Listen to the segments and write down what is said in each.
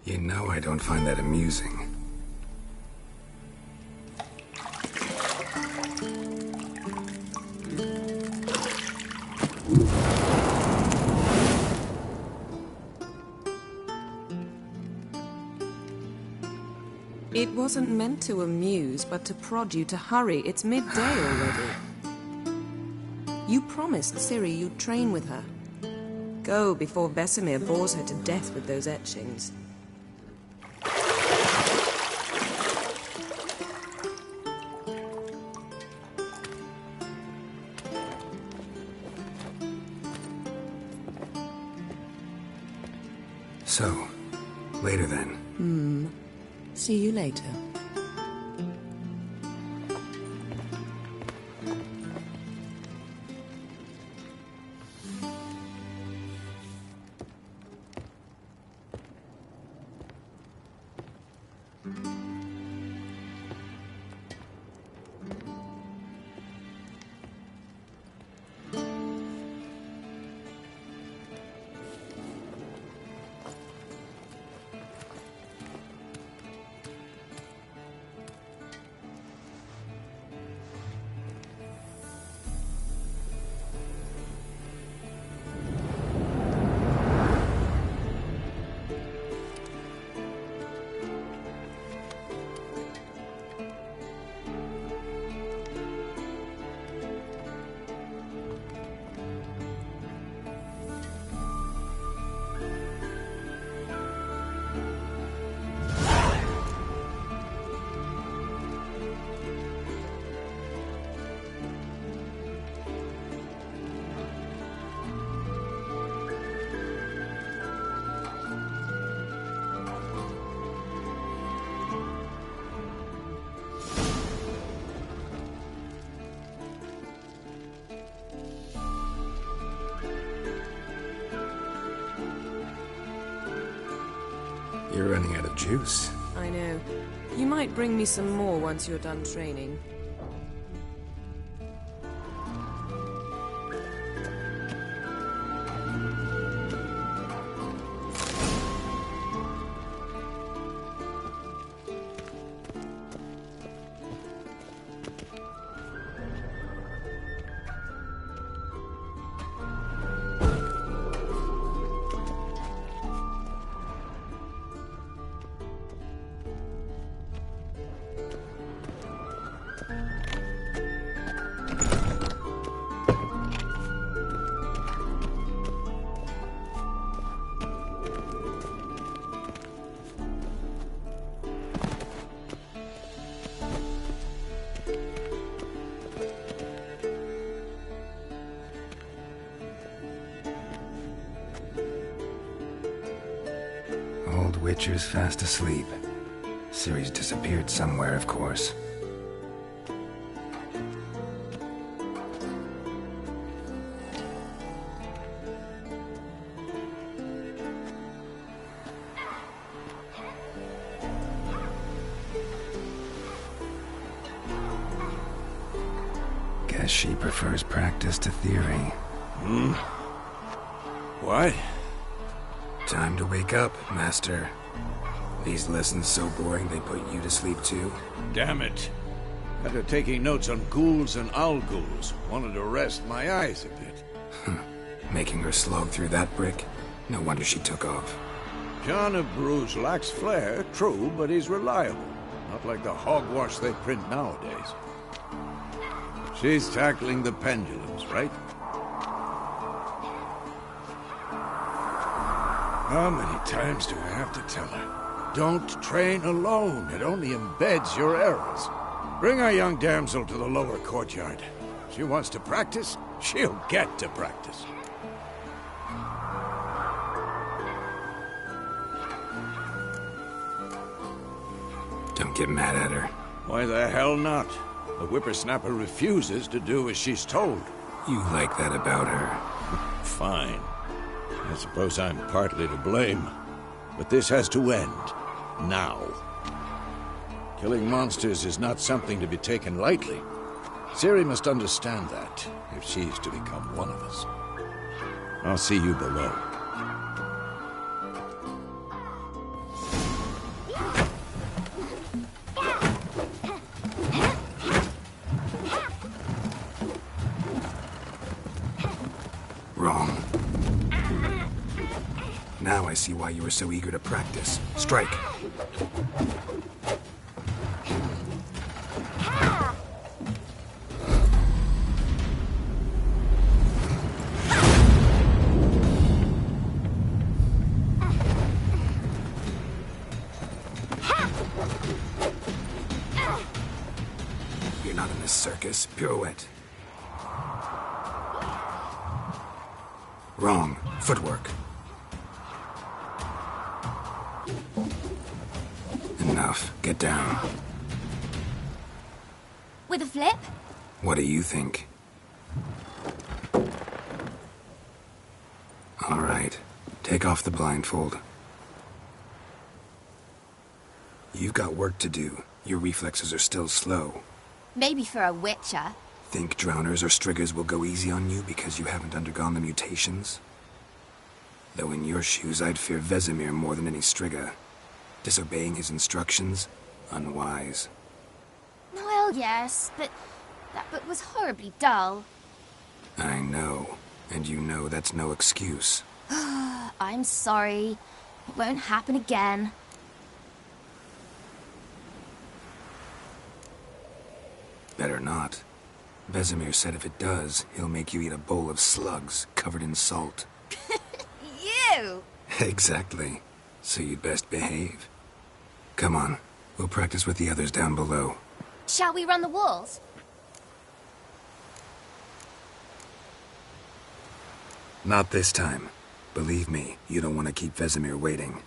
You know I don't find that amusing. It wasn't meant to amuse, but to prod you to hurry. It's midday already. You promised Ciri you'd train with her. Go before Vesemir bores her to death with those etchings. So, later then. See you later. You're running out of juice. I know. You might bring me some more once you're done training. Witcher's fast asleep. Ciri's disappeared somewhere, of course. Guess she prefers practice to theory. What? Time to wake up, Master. These lessons so boring they put you to sleep too? Damn it. After taking notes on ghouls and owl-ghouls, wanted to rest my eyes a bit. Making her slog through that brick? No wonder she took off. John of Bruges lacks flair, true, but he's reliable. Not like the hogwash they print nowadays. She's tackling the pendulums, right? How many times do I have to tell her? Don't train alone. It only embeds your errors. Bring our young damsel to the lower courtyard. She wants to practice, she'll get to practice. Don't get mad at her. Why the hell not? The whippersnapper refuses to do as she's told. You like that about her? Fine. I suppose I'm partly to blame. But this has to end. Now. Killing monsters is not something to be taken lightly. Ciri must understand that, if she's to become one of us. I'll see you below. Wrong. Now I see why you were so eager to practice. Strike. You're not in this circus. Pirouette. Wrong. Footwork. Enough. Get down. With a flip? What do you think? All right. Take off the blindfold. You've got work to do. Your reflexes are still slow. Maybe for a witcher. Think drowners or striggers will go easy on you because you haven't undergone the mutations? Though in your shoes, I'd fear Vesemir more than any strigger. Disobeying his instructions? Unwise. Well, yes, but that book was horribly dull. I know. And you know that's no excuse. I'm sorry. It won't happen again. Better not. Vesemir said if it does, he'll make you eat a bowl of slugs covered in salt. You! Exactly. So you'd best behave. Come on. We'll practice with the others down below. Shall we run the walls? Not this time. Believe me, you don't want to keep Vesemir waiting.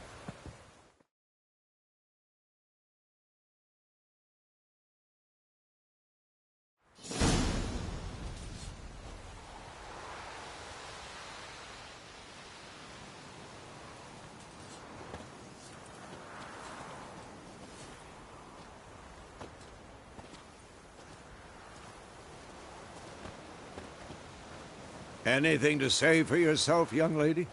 Anything to say for yourself, young lady?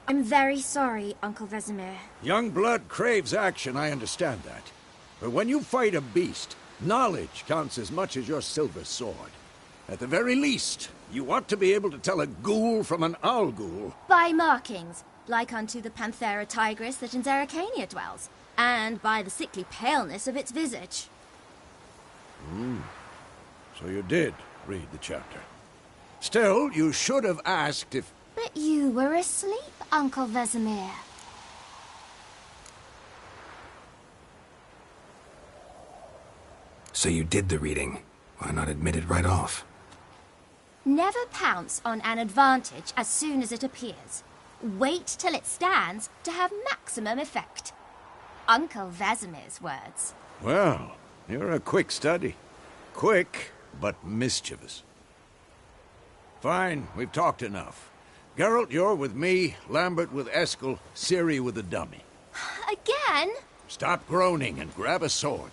I'm very sorry, Uncle Vesemir. Young blood craves action, I understand that. But when you fight a beast, knowledge counts as much as your silver sword. At the very least, you ought to be able to tell a ghoul from an owl ghoul. By markings, like unto the Panthera tigris that in Zerrikania dwells, and by the sickly paleness of its visage. So you did read the chapter. Still, you should have asked if... But you were asleep, Uncle Vesemir. So you did the reading. Why not admit it right off? Never pounce on an advantage as soon as it appears. Wait till it stands to have maximum effect. Uncle Vesemir's words. Well, you're a quick study. Quick, but mischievous. Fine, we've talked enough. Geralt, you're with me, Lambert with Eskel, Ciri with the dummy. Again? Stop groaning and grab a sword.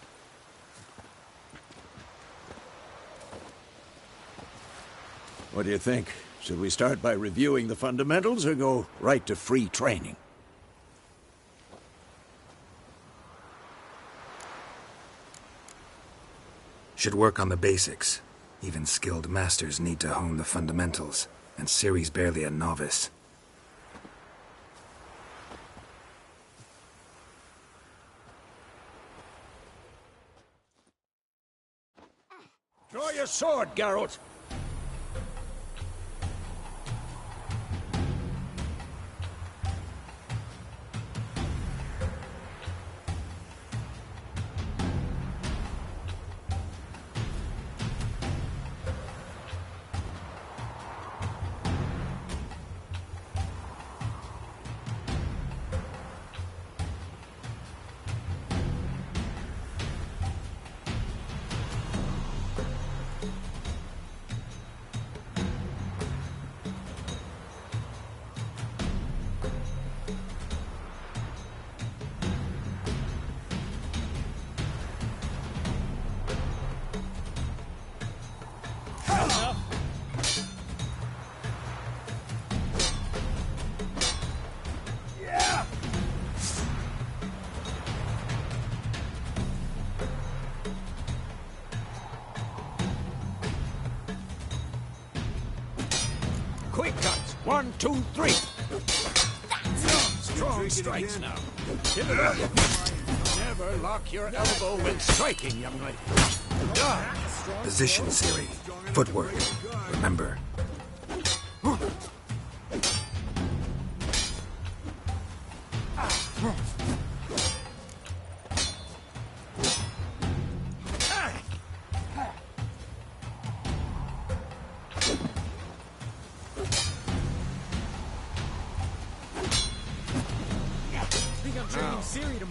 What do you think? Should we start by reviewing the fundamentals or go right to free training? Should work on the basics. Even skilled masters need to hone the fundamentals, and Ciri's barely a novice. Draw your sword, Geralt! 1, 2, 3. Strong strikes now. Give it up. Never lock your elbow when striking, young lady. Position, Siri. Footwork. Remember.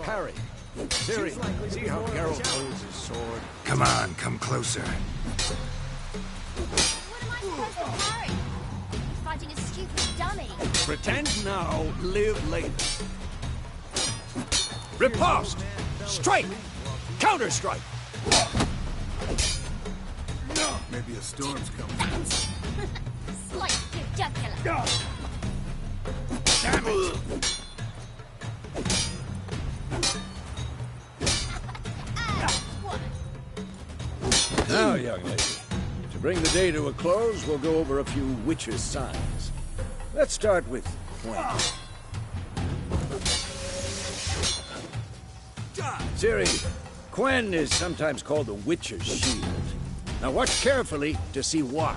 Harry. Siri, see how Geralt holds his sword? Come on, come closer. What am I supposed to carry? He's fighting a stupid dummy. Pretend now, live later. Riposte! Strike! Counter-strike! No, maybe a storm's coming. Slight jugular. Damn it! Now, young lady, to bring the day to a close, we'll go over a few witches' signs. Let's start with Gwen. Ciri, Gwen is sometimes called the Witch's Shield. Now watch carefully to see why.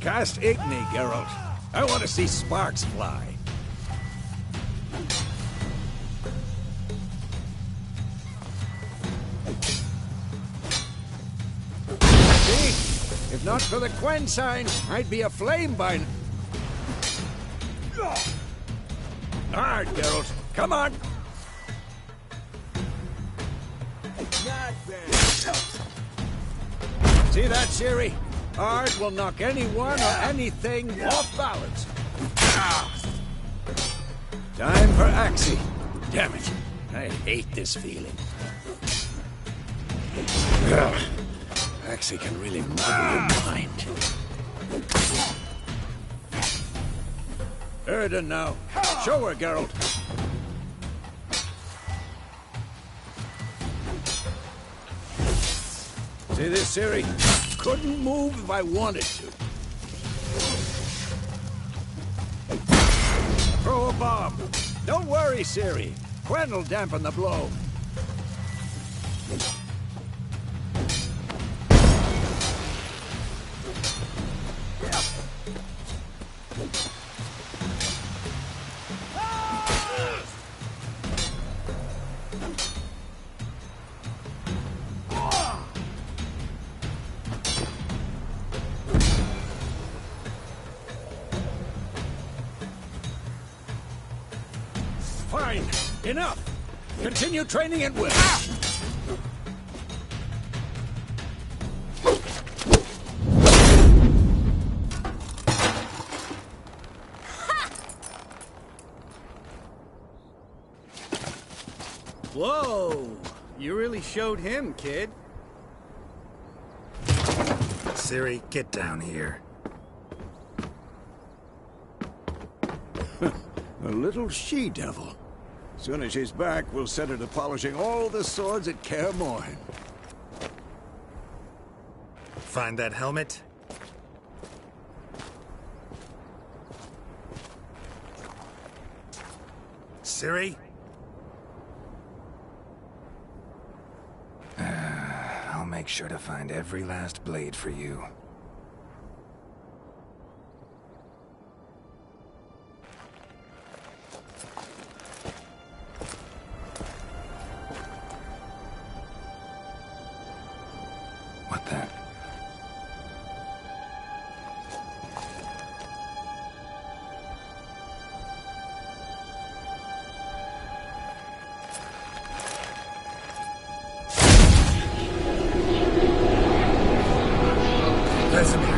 Cast Igni, Geralt. I want to see sparks fly. See? If not for the Gwen sign, I'd be aflame by now. Hard, Geralt. Come on. Not bad. See that, Ciri? Art will knock anyone or anything off balance. Time for Axie. Damn it. I hate this feeling. Ugh. Axie can really muddle your mind. Erden now. Show her, Geralt. See this, Ciri? Couldn't move if I wanted to. Throw a bomb. Don't worry, Ciri. Gwen will dampen the blow. Fine. Enough. Continue training at will. Whoa! You really showed him, kid. Siri, get down here. A little she-devil. Soon as she's back, we'll set her to polishing all the swords at Kaer Morhen. Find that helmet? Siri? I'll make sure to find every last blade for you. What the? Vesemir.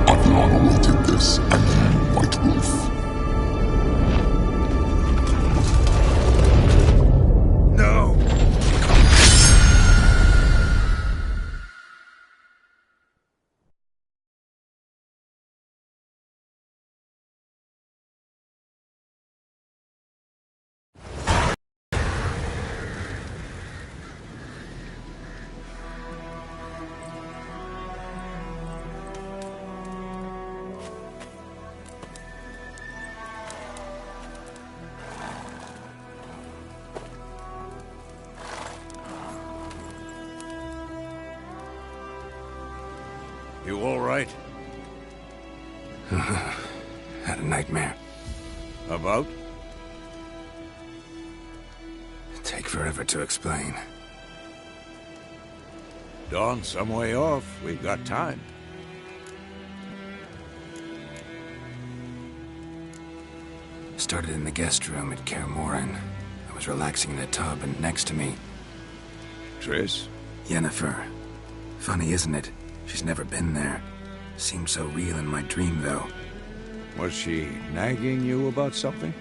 Adriana will take this, and you, White Wolf. all right? Had a nightmare. About? Take forever to explain. Dawn's some way off. We've got time. Started in the guest room at Kaer Morhen. I was relaxing in a tub, and next to me, Triss? Yennefer. Funny, isn't it? She's never been there. Seemed so real in my dream, though. Was she nagging you about something?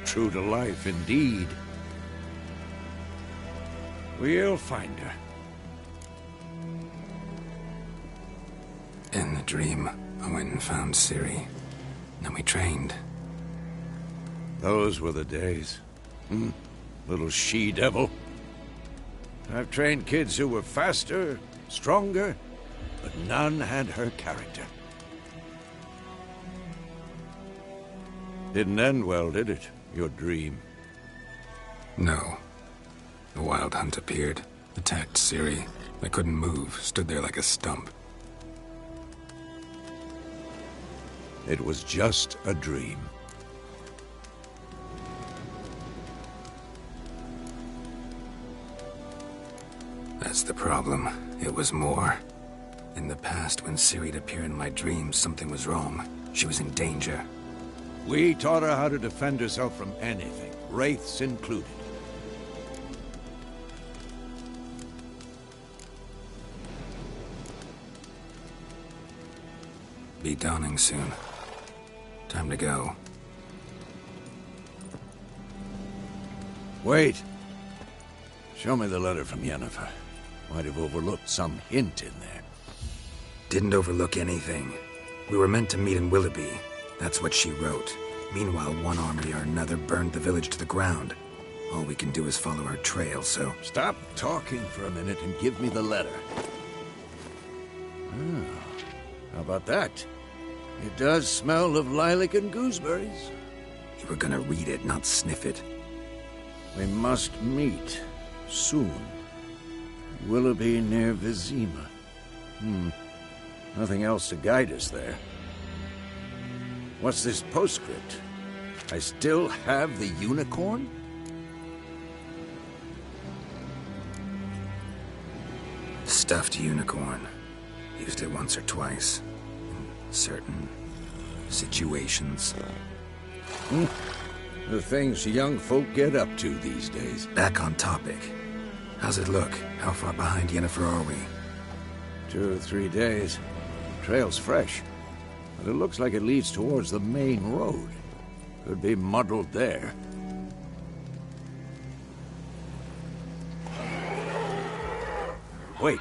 True to life, indeed. We'll find her. In the dream, I went and found Ciri. Then we trained. Those were the days. Little she-devil. I've trained kids who were faster, stronger, but none had her character. Didn't end well, did it? Your dream? No. The Wild Hunt appeared, attacked Ciri. I couldn't move, stood there like a stump. It was just a dream. That's the problem. It was more. In the past, when Ciri'd appear in my dreams, something was wrong. She was in danger. We taught her how to defend herself from anything, wraiths included. Be dawning soon. Time to go. Wait. Show me the letter from Yennefer. Might have overlooked some hint in there. Didn't overlook anything. We were meant to meet in Willoughby. That's what she wrote. Meanwhile, one army or another burned the village to the ground. All we can do is follow her trail, so... Stop talking for a minute and give me the letter. How about that? It does smell of lilac and gooseberries. You were gonna read it, not sniff it. We must meet. Soon. Willoughby near Vizima. Nothing else to guide us there. What's this postscript? I still have the unicorn? Stuffed unicorn. Used it once or twice. In certain situations. The things young folk get up to these days. Back on topic. How's it look? How far behind Yennefer are we? 2 or 3 days. Trail's fresh. But it looks like it leads towards the main road. Could be muddled there. Wait,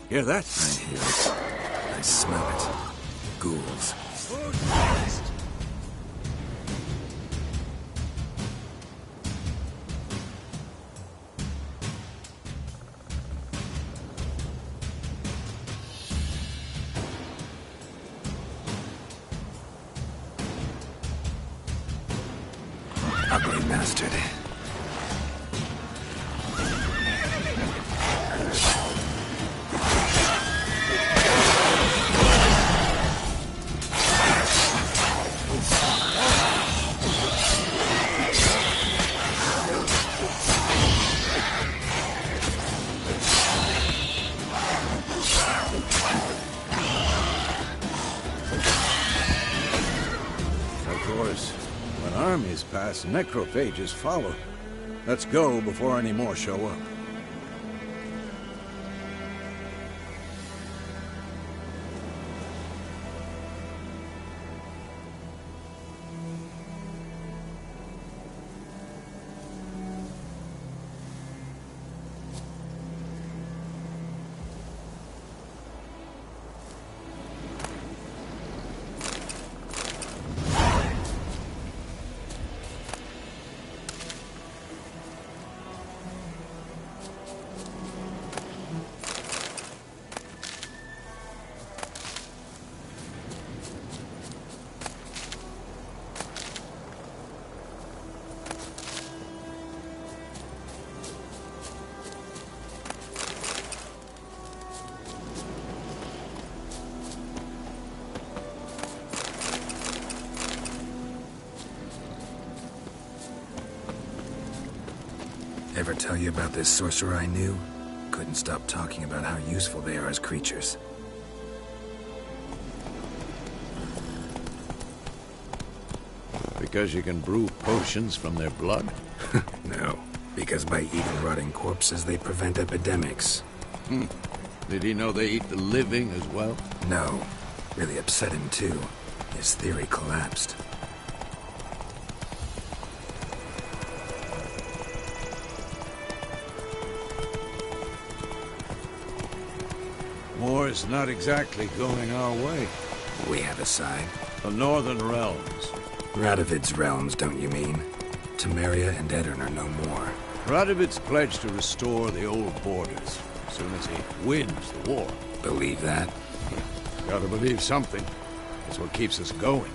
hear that? I hear it. I smell it. Ghouls. Ugly bastard. Armies pass, necrophages follow. Let's go before any more show up. ever tell you about this sorcerer I knew? Couldn't stop talking about how useful they are as creatures. Because you can brew potions from their blood? No, because by eating rotting corpses, they prevent epidemics. Did he know they eat the living as well? No. Really upset him, too. His theory collapsed. War's not exactly going our way. We have a side. The Northern Realms. Radovid's realms, don't you mean? Temeria and Edirn are no more. Radovid's pledged to restore the old borders as soon as he wins the war. Believe that? Gotta believe something. That's what keeps us going.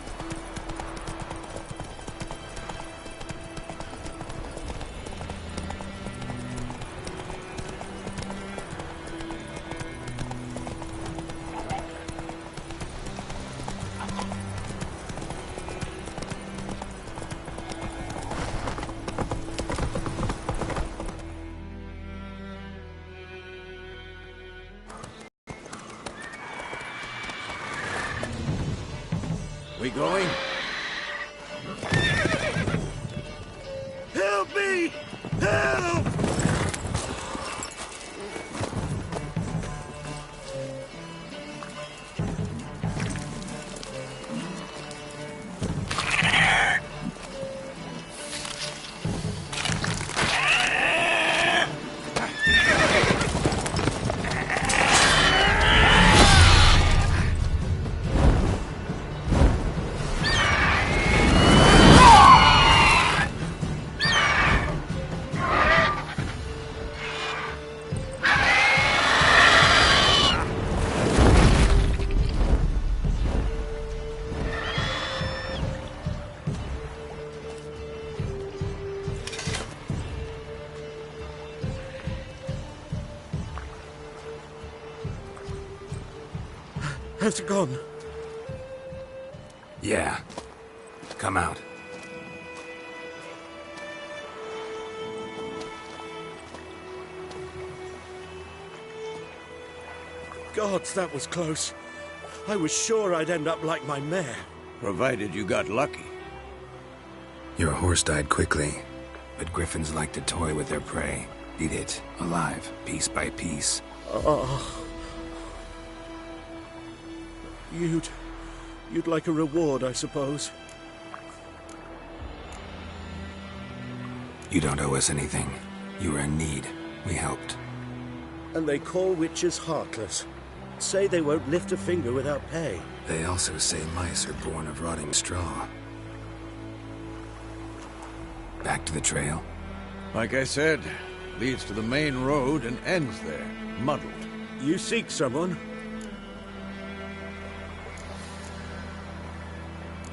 We going? Help me! Help! Has it gone? Yeah. Come out. Gods, that was close. I was sure I'd end up like my mare. Provided you got lucky. Your horse died quickly, but griffins like to toy with their prey. Eat it, alive, piece by piece. You'd like a reward, I suppose. You don't owe us anything. You were in need. We helped. And they call witches heartless. Say they won't lift a finger without pay. They also say mice are born of rotting straw. Back to the trail? Like I said, leads to the main road and ends there, muddled. You seek someone?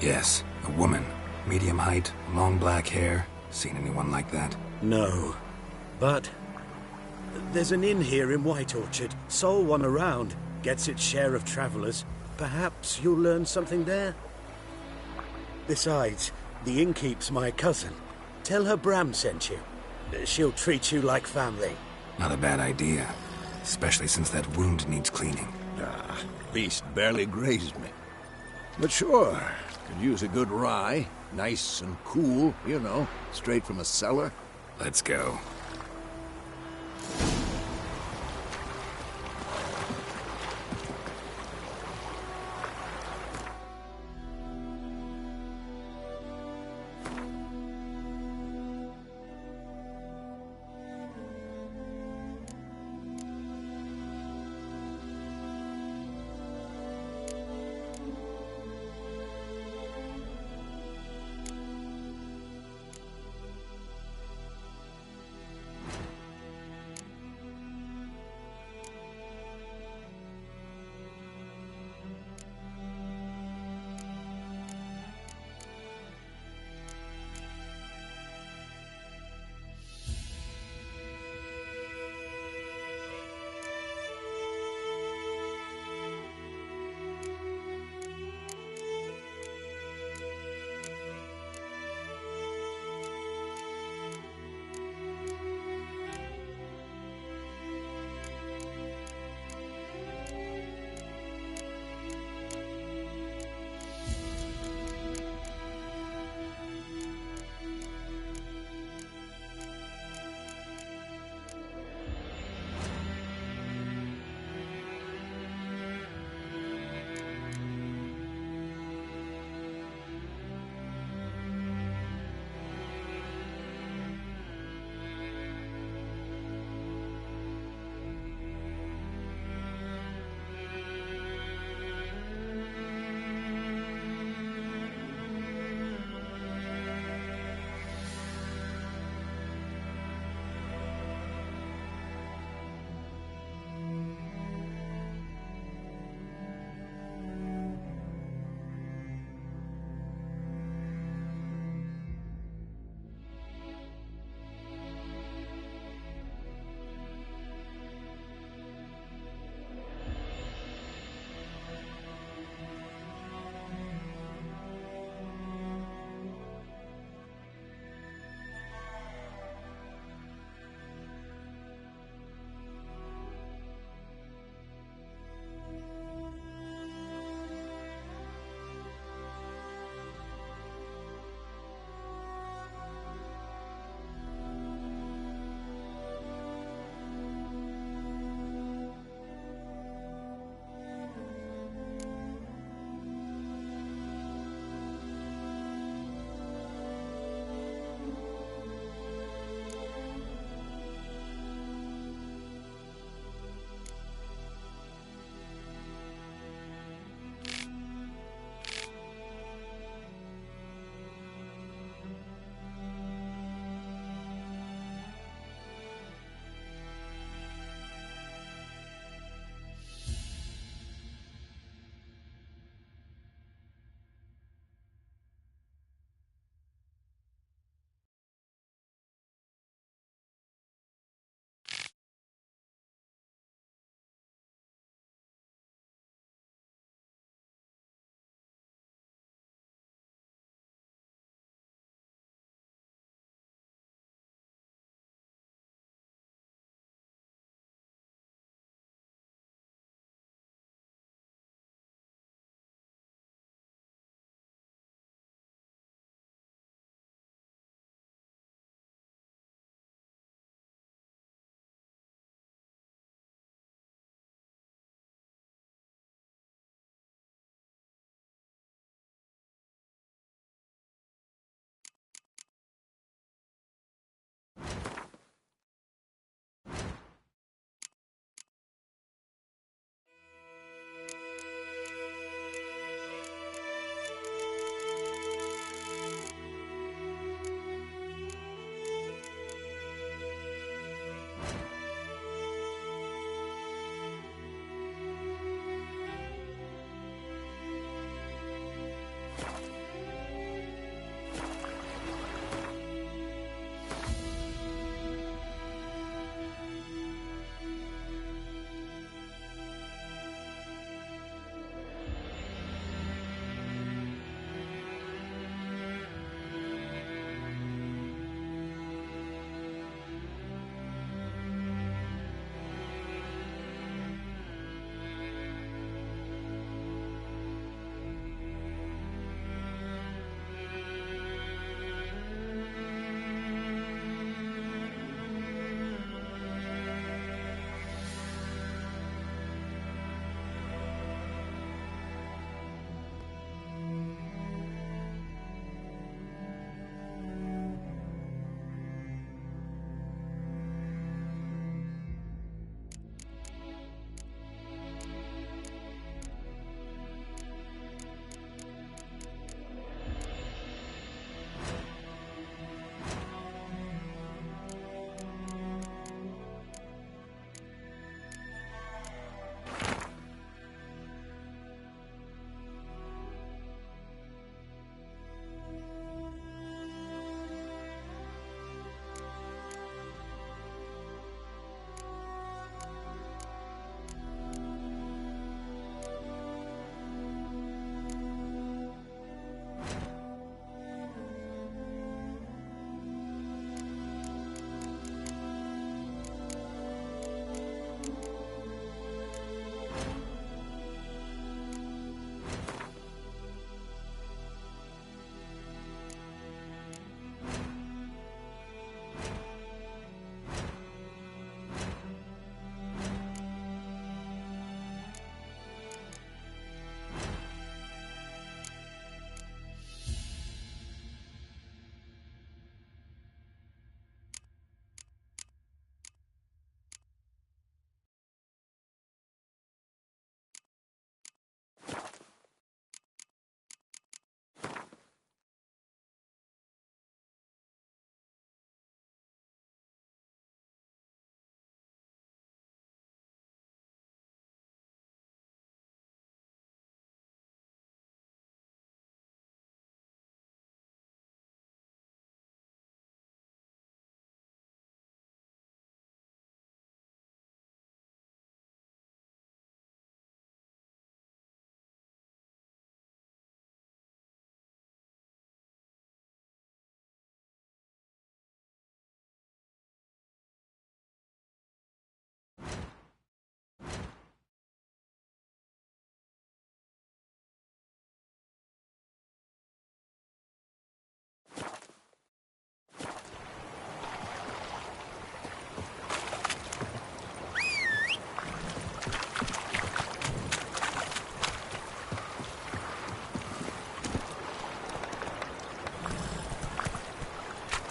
Yes, a woman. Medium height, long black hair. Seen anyone like that? No. But there's an inn here in White Orchard. Sole one around. Gets its share of travelers. Perhaps you'll learn something there? Besides, the innkeep's my cousin. Tell her Bram sent you. She'll treat you like family. Not a bad idea. Especially since that wound needs cleaning. Beast barely grazed me. But sure, could use a good rye. Nice and cool, you know, straight from a cellar. Let's go.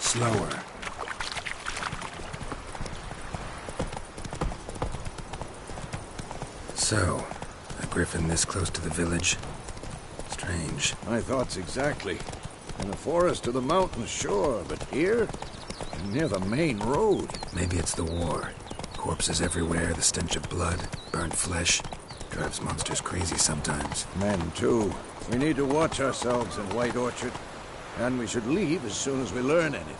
Slower. So, a griffin this close to the village? Strange. My thoughts exactly. In the forest to the mountains, sure, but here? Near the main road. Maybe it's the war. Corpses everywhere, the stench of blood, burnt flesh. Drives monsters crazy sometimes. Men, too. We need to watch ourselves in White Orchard. And we should leave as soon as we learn anything.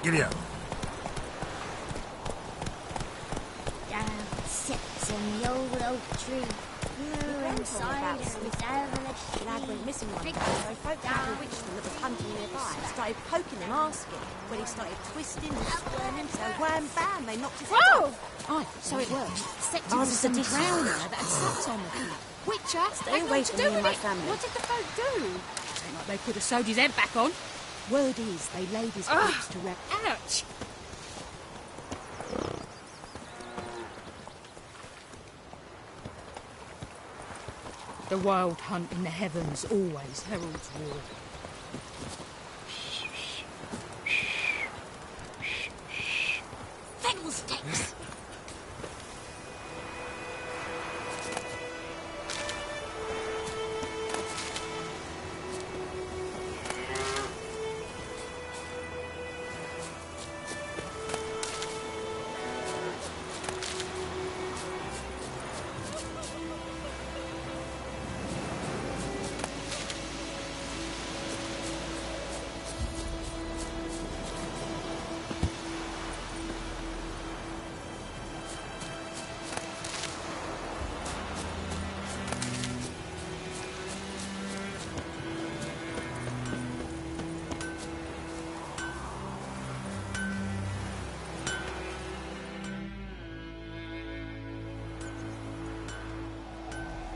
Giddy up. Down sits in the old oak tree. Inside is devilish. Lad went missing one day, so folk had a witchman that was hunting nearby. Started poking him, asking. When he started twisting and squirming, so wham bam, they knocked his head off. Aye, so it worked. Except it was some drowner that had sucked on the kid. Witcher? Stay away from me and my family. What did the folk do? Ain't like they could have sewed his head back on. Word is, they laid his corpse to rest. Ouch! The wild hunt in the heavens always heralds war. Fiddlesticks!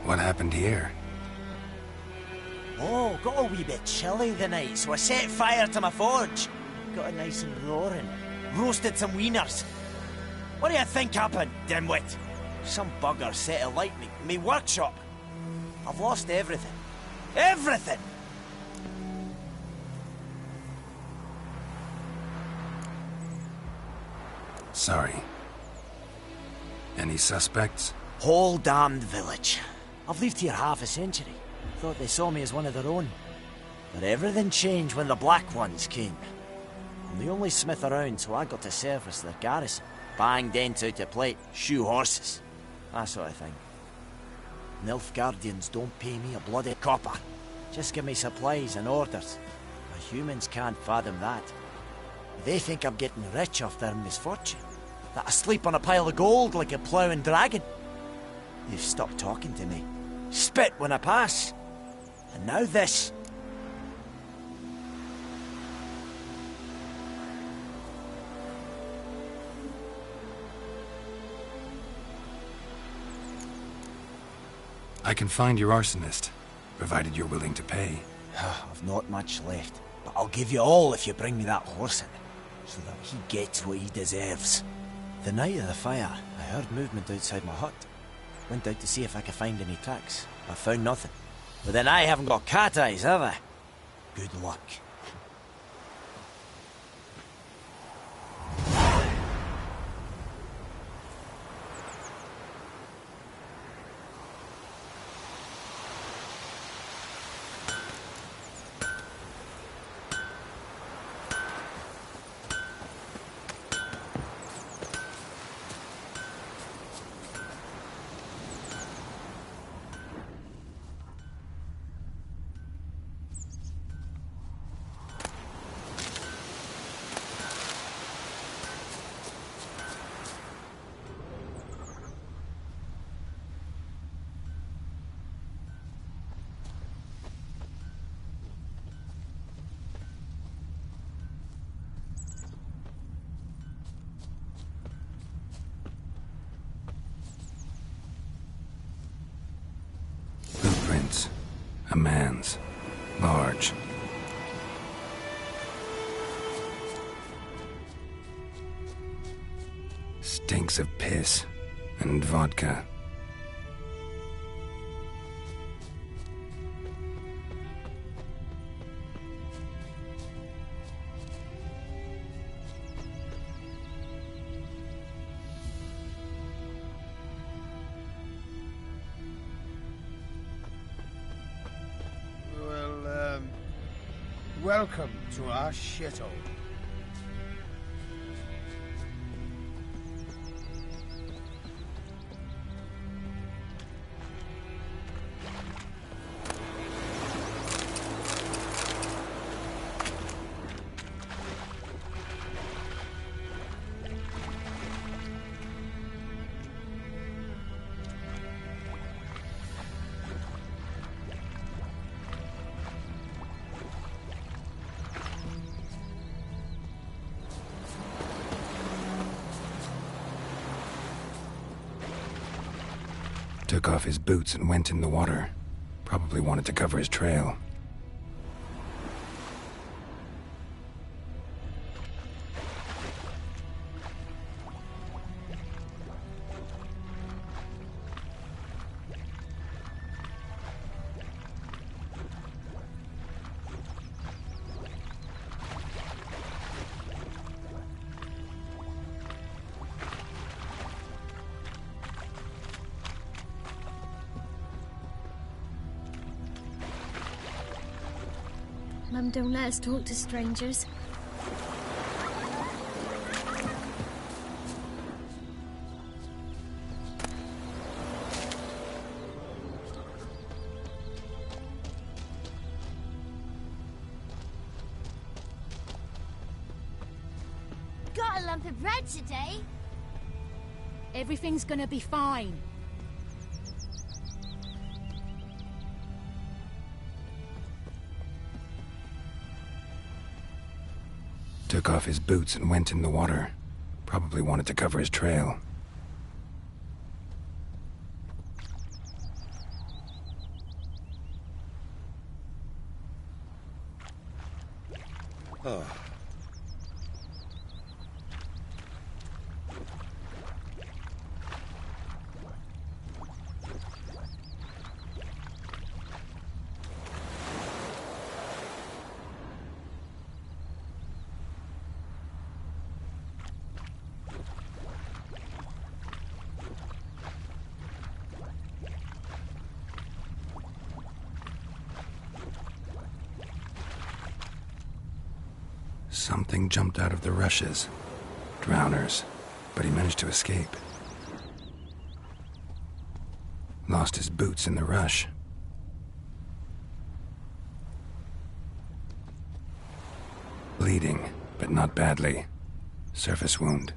What happened here? Oh, got a wee bit chilly the night, so I set fire to my forge. Got it nice and roaring. Roasted some wieners. What do you think happened, dimwit? Some bugger set alight me workshop. I've lost everything. Everything! Sorry. Any suspects? Whole damned village. I've lived here half a century. Thought they saw me as one of their own. But everything changed when the Black Ones came. I'm the only smith around, so I got to service their garrison. Bang dents out of plate, shoe horses. That sort of thing. Nilfgaardians don't pay me a bloody copper. Just give me supplies and orders. The humans can't fathom that. They think I'm getting rich off their misfortune. That I sleep on a pile of gold like a ploughing dragon. They've stopped talking to me. Spit when I pass. And now this. I can find your arsonist, provided you're willing to pay. I've not much left, but I'll give you all if you bring me that horse in, so that he gets what he deserves. The night of the fire, I heard movement outside my hut. Went out to see if I could find any tracks. I found nothing. But then I haven't got cat eyes, have I? Good luck. Large. Stinks of piss and vodka. Welcome to our shithole. Took off his boots and went in the water. Probably wanted to cover his trail. Mum don't let us talk to strangers. Got a lump of bread today? Everything's gonna be fine. Took off his boots and went in the water. Probably wanted to cover his trail. Oh. Something jumped out of the rushes. Drowners. But he managed to escape. Lost his boots in the rush. Bleeding, but not badly. Surface wound.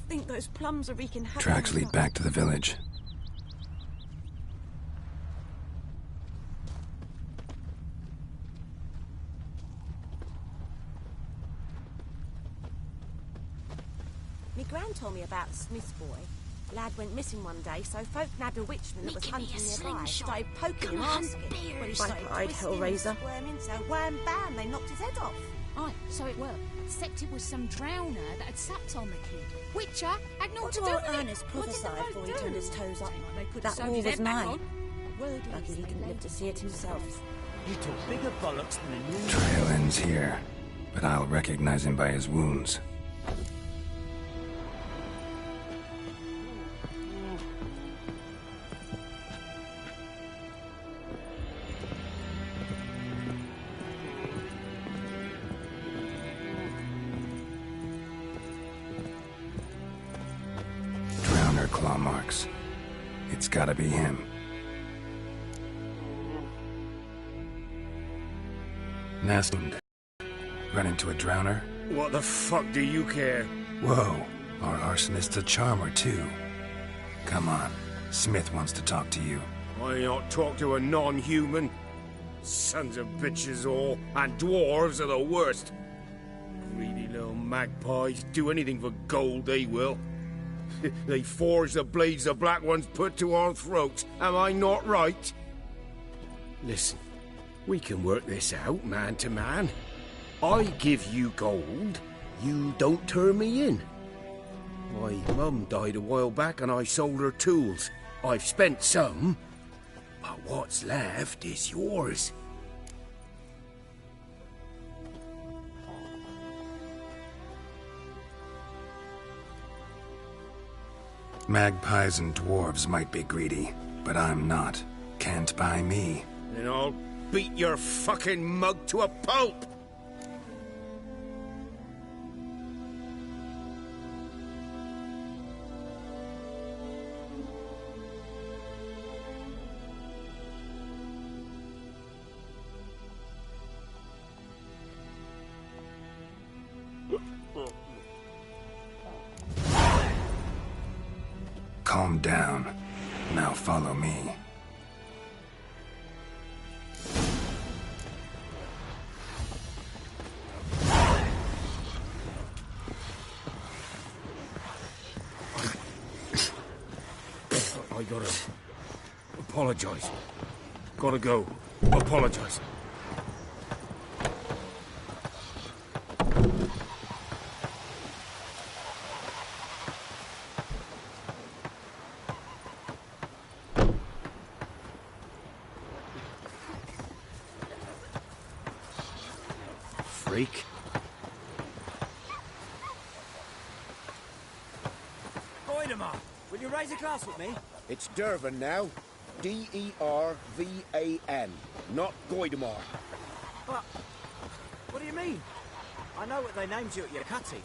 Think those plums are wreaking havoc. Tracks lead back to the village. Me gran told me about the Smith's boy. Lad went missing one day, so folk nabbed a witchman that was hunting nearby. Started poking him, asking. When he started Hellraiser. Squirming, so wham bam, they knocked his head off. Aye, so it were. Except it was some drowner that had sapped on the kid. Witcher had naught What to do do old with it. Ernest prophesied before he turned his toes up? That That war was nigh. Word Lucky he didn't live to see it himself. He took bigger bollocks than a new... Trail ends here, but I'll recognize him by his wounds. Claw marks. It's gotta be him. Nasland. Run into a drowner? What the fuck do you care? Whoa, our arsonist's a charmer too. Come on, Smith wants to talk to you. Why not talk to a non-human? Sons of bitches all, and dwarves are the worst. Greedy little magpies, do anything for gold, they will. They forge the blades the Black Ones put to our throats. Am I not right? Listen, we can work this out, man to man. I give you gold, you don't turn me in. My mum died a while back and I sold her tools. I've spent some, but what's left is yours. Magpies and dwarves might be greedy, but I'm not. Can't buy me. Then I'll beat your fucking mug to a pulp! Calm down. Now follow me. I gotta apologize. Gotta go. Apologize. Freak. Goidemar, will you raise a glass with me? It's Dervan now. D-E-R-V-A-N. Not Goidemar. But, what do you mean? I know what they named you at your cutty.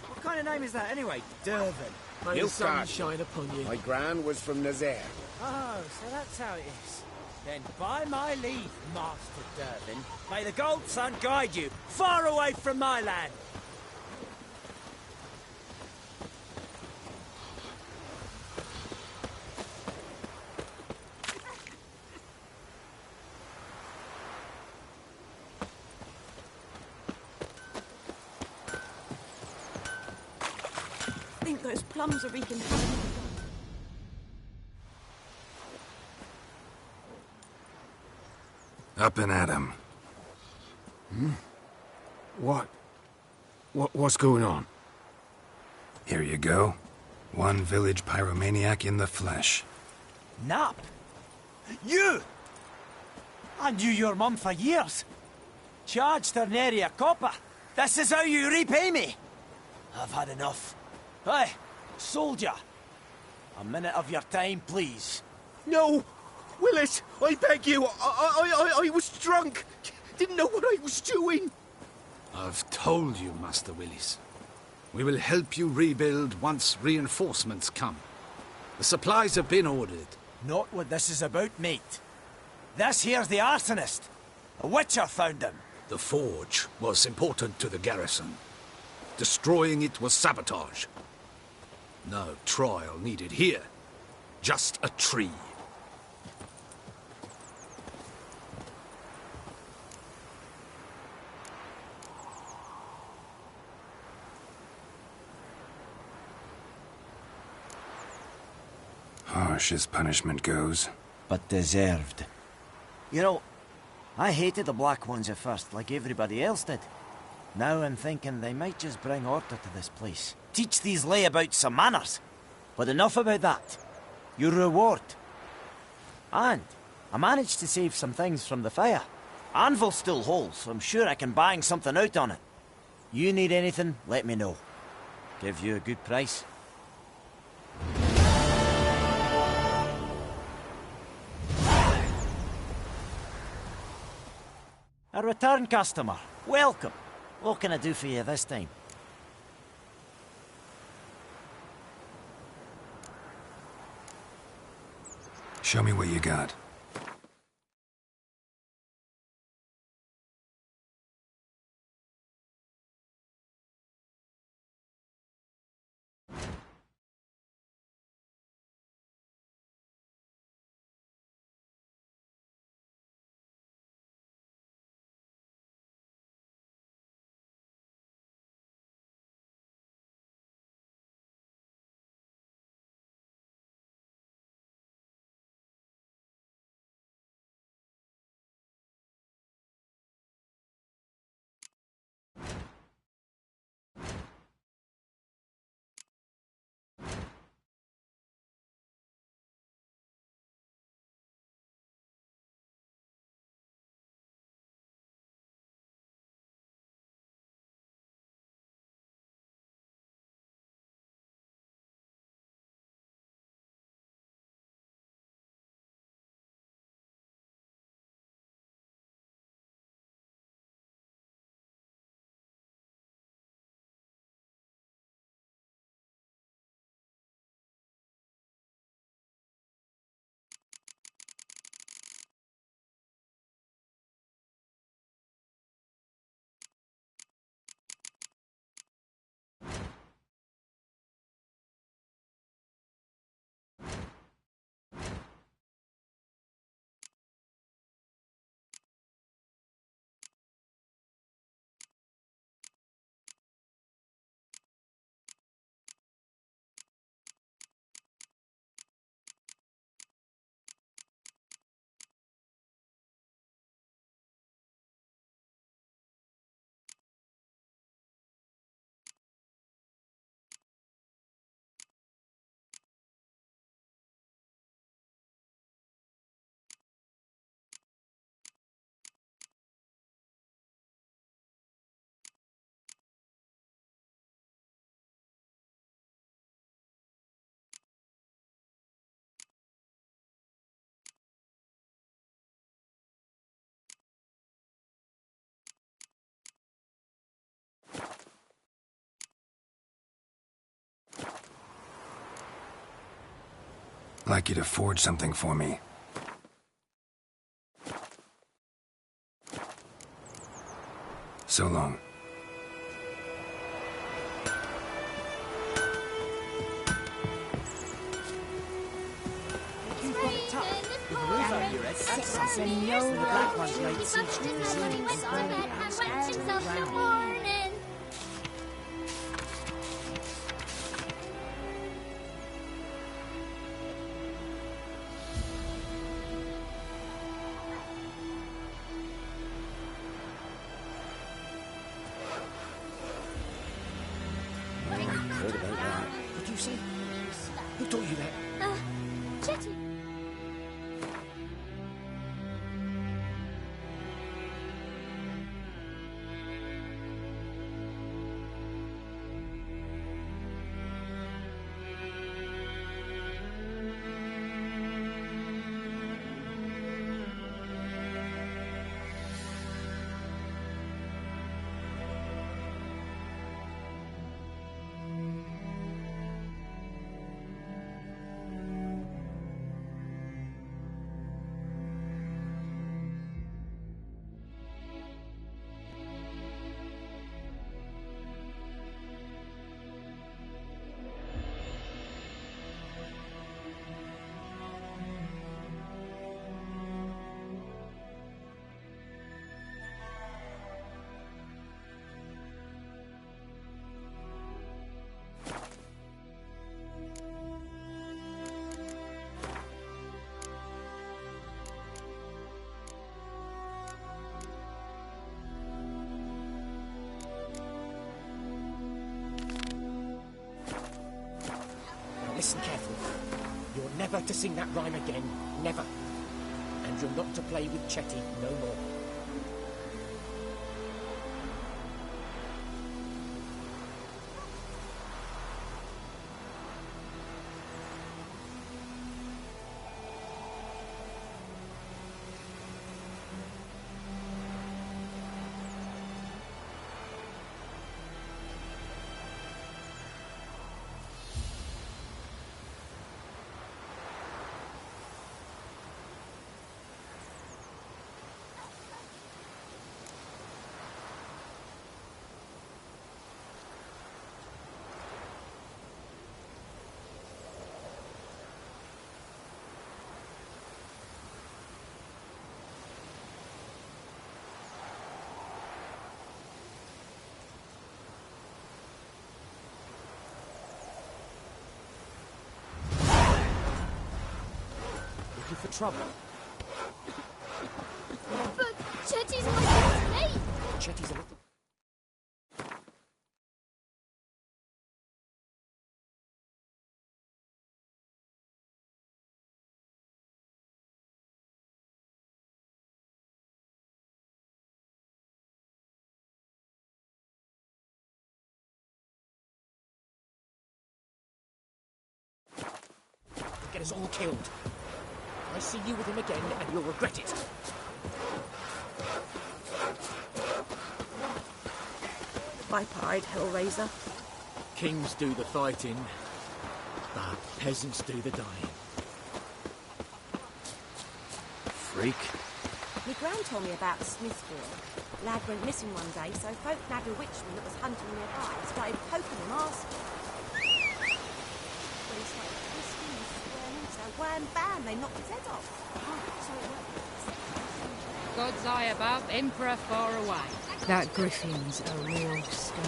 What kind of name is that anyway? Dervan. May the sun shine upon you. My gran was from Nazaire. Oh, so that's how it is. Then by my leave, Master Dervin, may the Gold Sun guide you far away from my land. I think those plums are wreaking havoc. Up and at 'em. What's going on? Here you go. One village pyromaniac in the flesh. Nap? You? I knew your mum for years. Charged her nary a copper. This is how you repay me. I've had enough. Hey, soldier. A minute of your time, please. No! Willis, I beg you. I was drunk. Didn't know what I was doing. I've told you, Master Willis. We will help you rebuild once reinforcements come. The supplies have been ordered. Not what this is about, mate. This here's the arsonist. A witcher found him. The forge was important to the garrison. Destroying it was sabotage. No trial needed here. Just a tree. Harsh as punishment goes. But deserved. You know, I hated the Black Ones at first, like everybody else did. Now I'm thinking they might just bring order to this place. Teach these layabouts some manners. But enough about that. Your reward. And I managed to save some things from the fire. Anvil still holds, so I'm sure I can bang something out on it. You need anything, let me know. Give you a good price. A return customer. Welcome. What can I do for you this time? Show me what you got. I'd like you to forge something for me. So long. You've got it tough. With a roof over your head, that's something. The black ones laid siege to the city and burned it downstairs to the ground. Heard about that. What do you say? Who taught you that? Chetty. Listen carefully. You're never to sing that rhyme again. Never. And you're not to play with Chetty no more. Looking for trouble? But Chetty's my best mate. Chetty's a little... He'll get us all killed. I see you with him again, and you'll regret it. Pipe-eyed Hellraiser. Kings do the fighting, but peasants do the dying. Freak. My gran told me about Smithfield. Lad went missing one day, so folk nabbed a witchman that was hunting nearby and started poking him, asking. When he started twisting and squirming, so wham bam, they knocked his head off. So it worked. God's eye above, Emperor far away. That griffin's a real stir.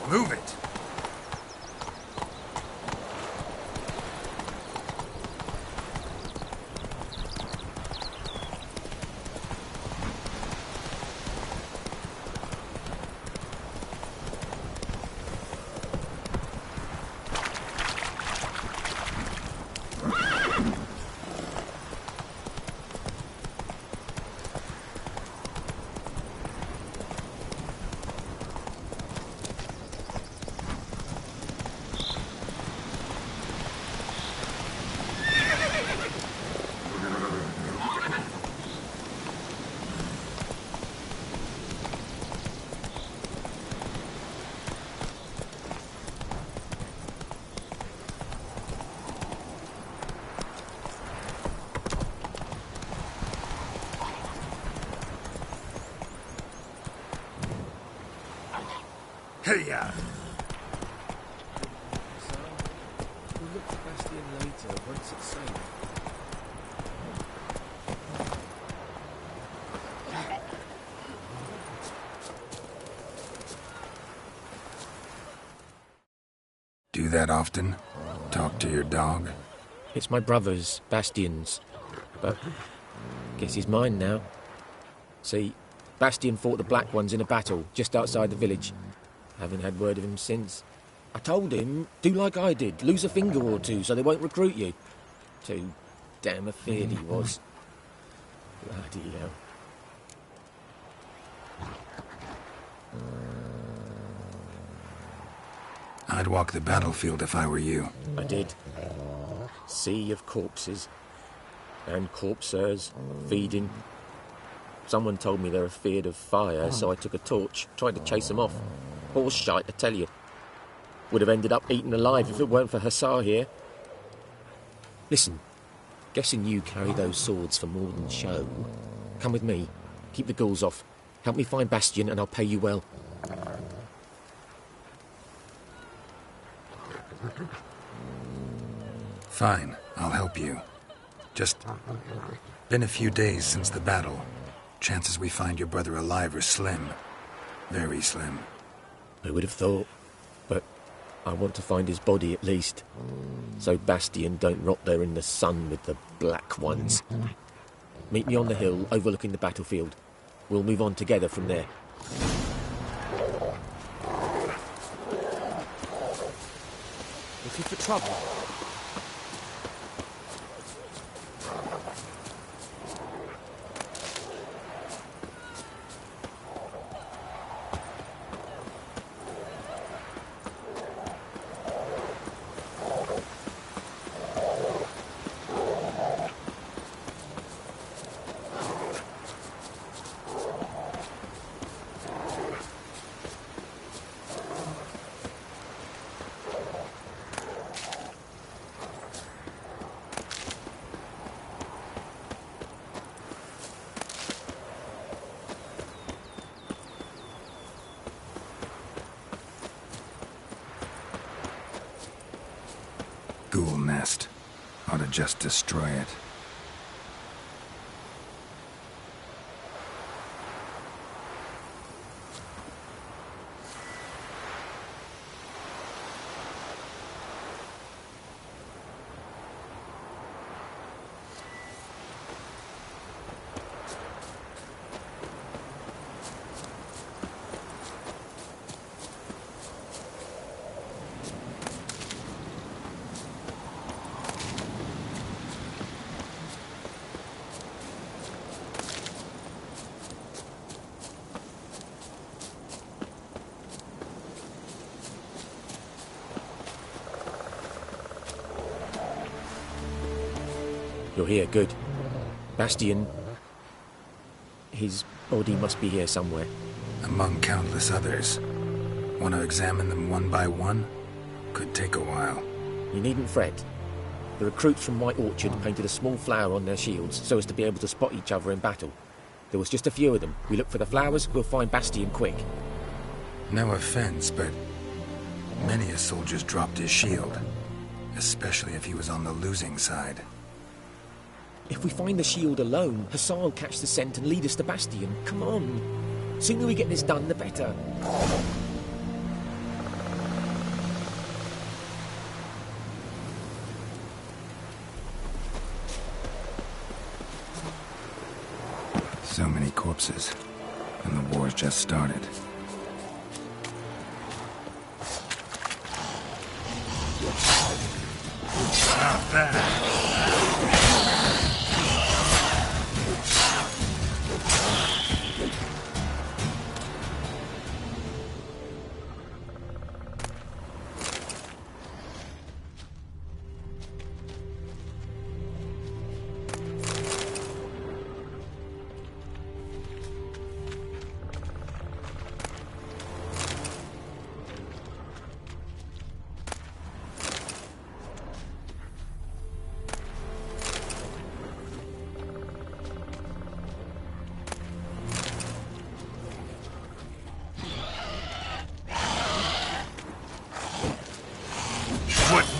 Move it! ya! We'll look for Bastion later, once it's safe. Do that often? Talk to your dog? It's my brother's, Bastion's. But guess he's mine now. See, Bastion fought the Black Ones in a battle just outside the village. Haven't had word of him since. I told him, do like I did, lose a finger or two so they won't recruit you. Too damn afeard he was. Bloody hell. I'd walk the battlefield if I were you. I did. Sea of corpses. And corpsers, feeding. Someone told me they're afeard of fire, so I took a torch, tried to chase them off. Horse shite, I tell you. Would have ended up eaten alive if it weren't for Hussar here. Listen, guessing you carry those swords for more than show. Come with me, keep the ghouls off. Help me find Bastion and I'll pay you well. Fine, I'll help you. Just been a few days since the battle. Chances we find your brother alive are slim. Very slim. I would have thought, but I want to find his body at least. So Bastion don't rot there in the sun with the Black Ones. Meet me on the hill overlooking the battlefield. We'll move on together from there. Looking for trouble? Ghoul nest. Ought to just destroy it. You're here, good. Bastion... his body must be here somewhere. Among countless others. Want to examine them one by one? Could take a while. You needn't fret. The recruits from White Orchard painted a small flower on their shields so as to be able to spot each other in battle. There was just a few of them. We look for the flowers, we'll find Bastion quick. No offense, but many a soldier's dropped his shield. Especially if he was on the losing side. If we find the shield alone, Hassan will catch the scent and lead us to Bastion. Come on. Sooner we get this done, the better. So many corpses. And the war's just started. Not bad.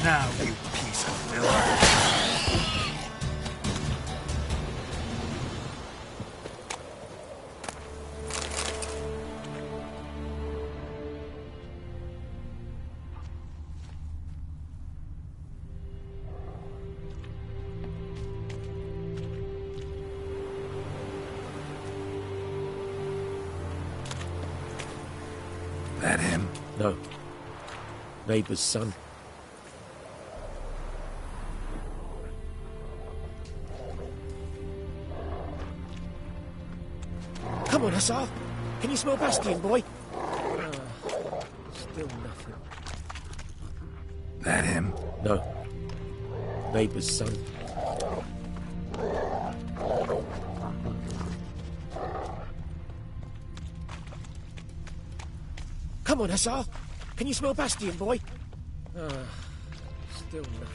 Now, you piece of filth. That him? No. Neighbour's son. Come on, Hussar. Can you smell Bastion, boy? Still nothing. That him? No. Neighbour's son. Come on, Hussar. Can you smell Bastion, boy? Still nothing.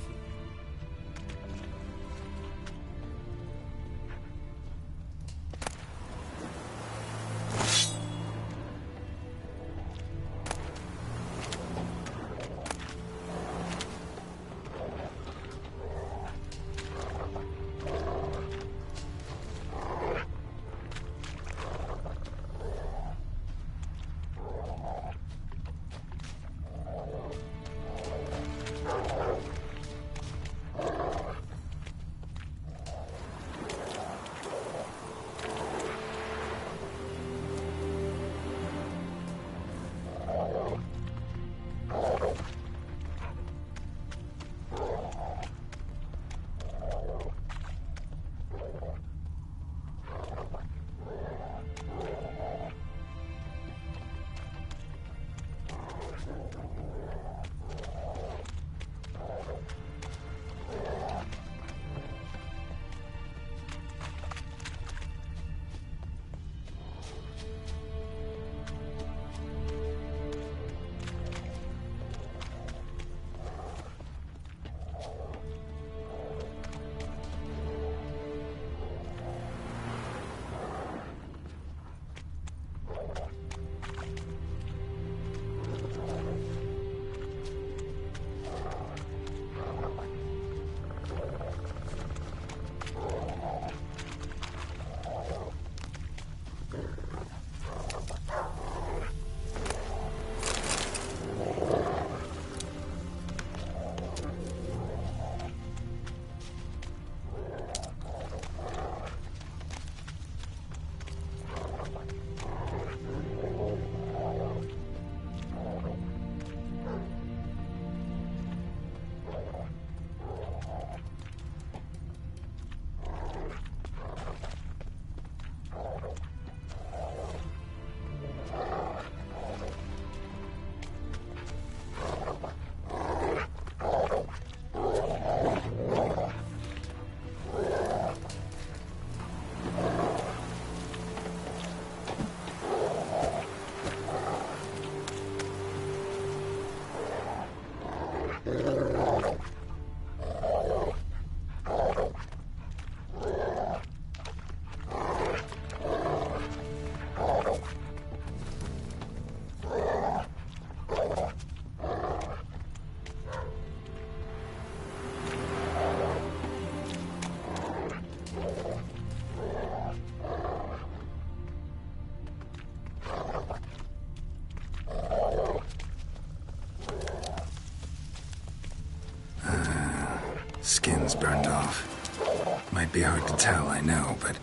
Skin's burned off. Might be hard to tell, I know, but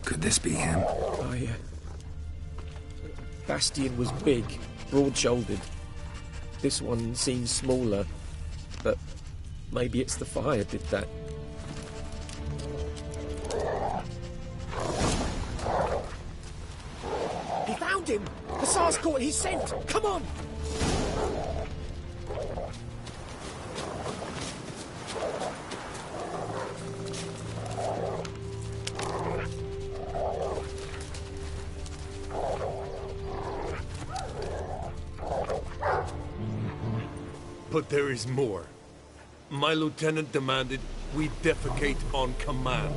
could this be him? Oh, yeah. Bastion was big, broad-shouldered. This one seems smaller, but maybe it's the fire did that. He found him! The Tsar's caught his scent! Come on! But there is more. My lieutenant demanded we defecate on command.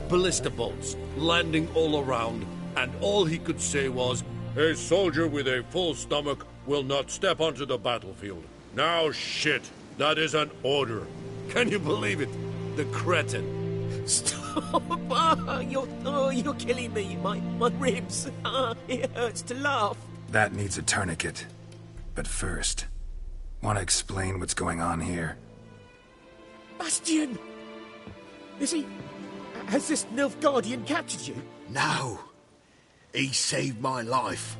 Ballista bolts, landing all around, and all he could say was, "A soldier with a full stomach will not step onto the battlefield. Now shit." That is an order. Can you believe it? The cretin. Stop! You're killing me. My ribs. It hurts to laugh. That needs a tourniquet. But first, want to explain what's going on here? Bastian! Is he... Has this Nilfgaardian captured you? No. He saved my life.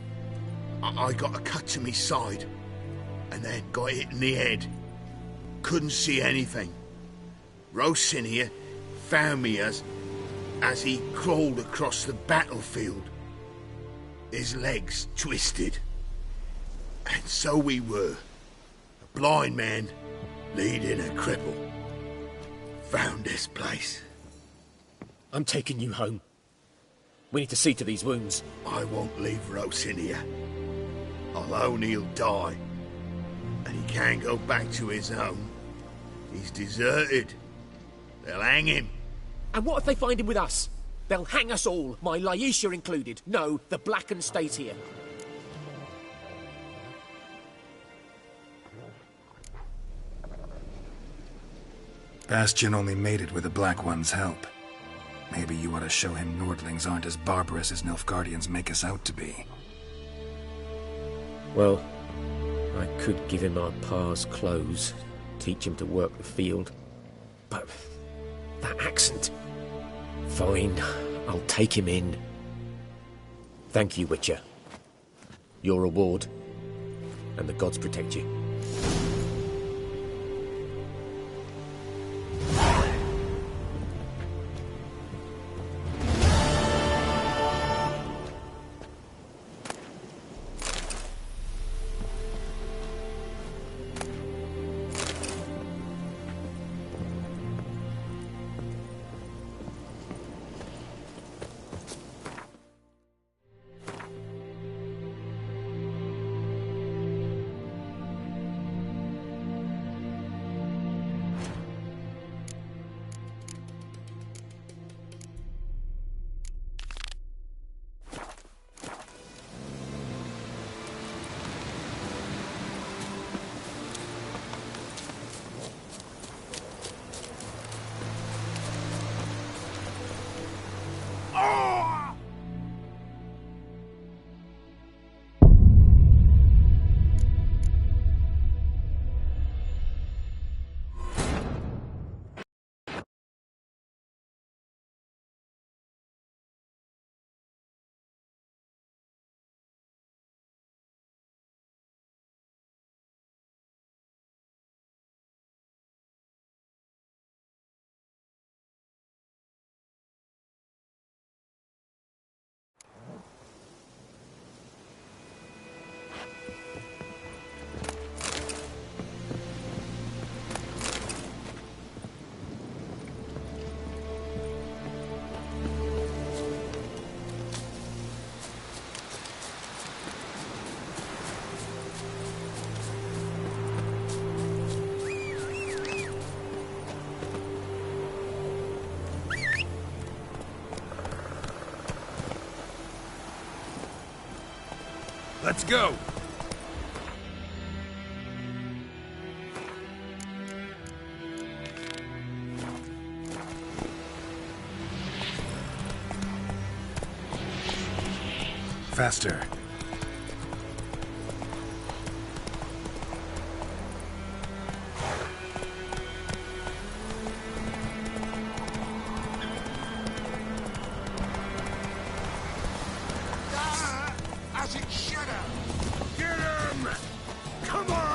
I got a cut to me side, and then got hit in the head. Couldn't see anything. Rosinia found me as he crawled across the battlefield. His legs twisted. And so we were. A blind man leading a cripple. Found this place. I'm taking you home. We need to see to these wounds. I won't leave Rosinia. Alone he'll die. And he can't go back to his home. He's deserted. They'll hang him. And what if they find him with us? They'll hang us all, my Laisha included. No, the Blacken stays here. Bastian only made it with the Black One's help. Maybe you ought to show him Nordlings aren't as barbarous as Nilfgaardians make us out to be. Well, I could give him our pa's clothes, teach him to work the field. But that accent... Fine, I'll take him in. Thank you, Witcher. Your reward, and the gods protect you. Let's go! Faster. As it should have! Get him! Come on!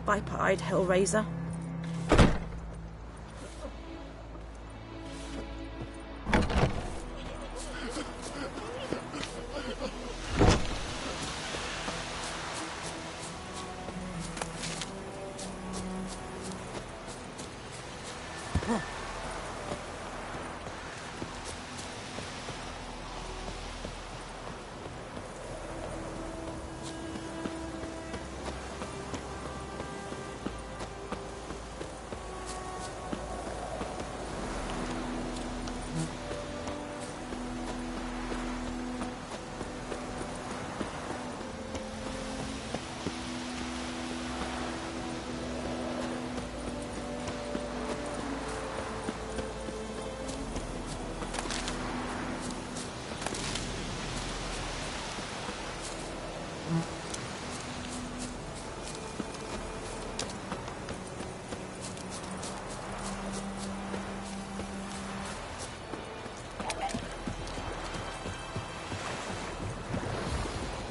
Viper-eyed Hellraiser.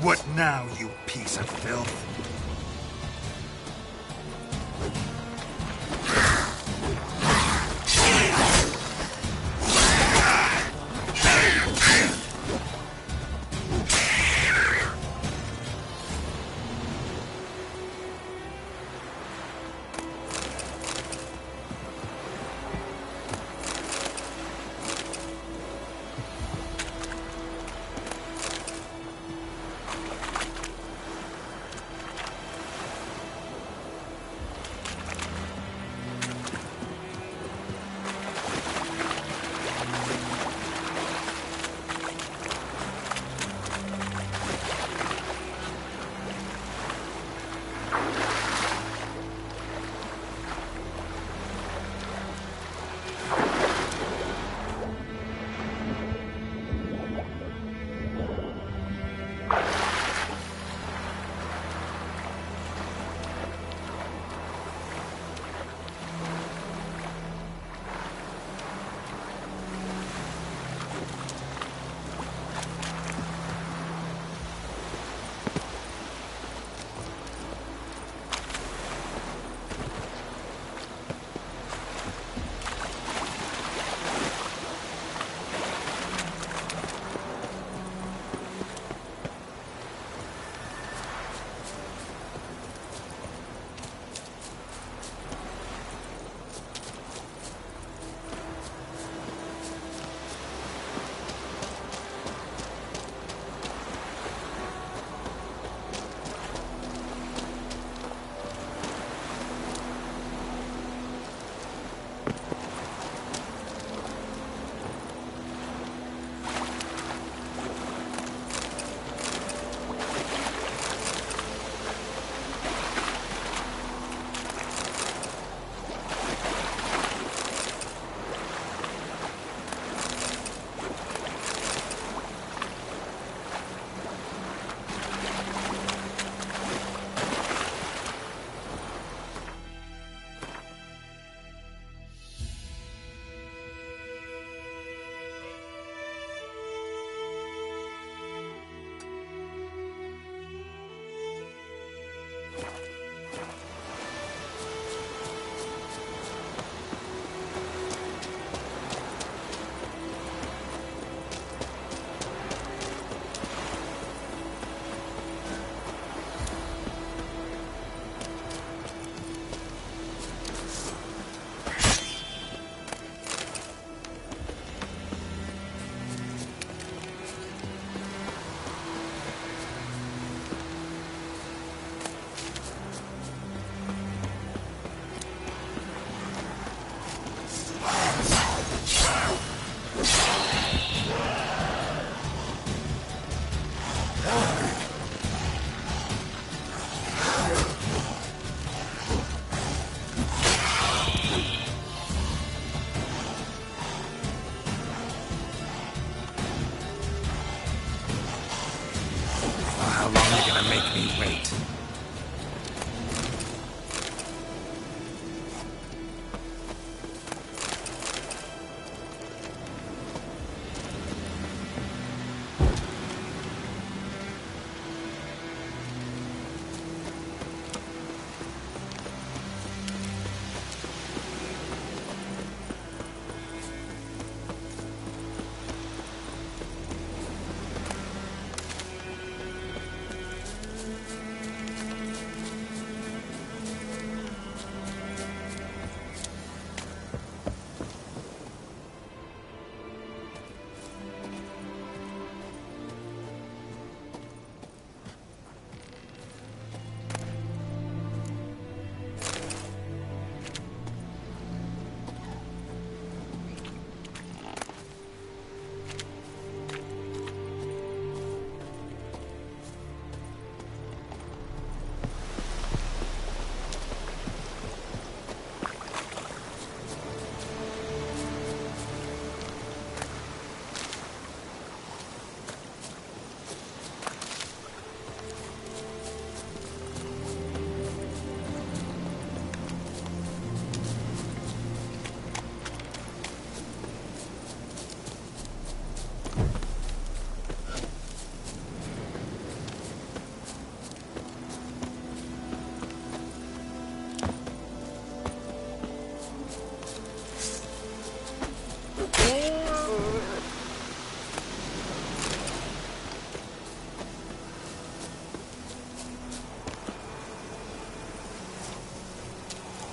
What now, you piece of filth?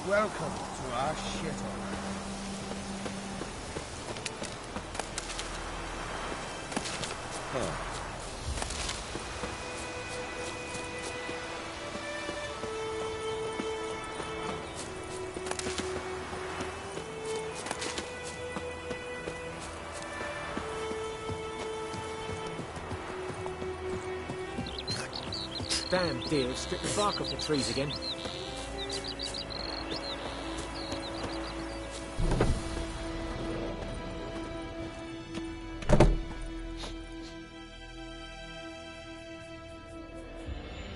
Welcome to our shithole. Damn deer, strip the bark off the trees again.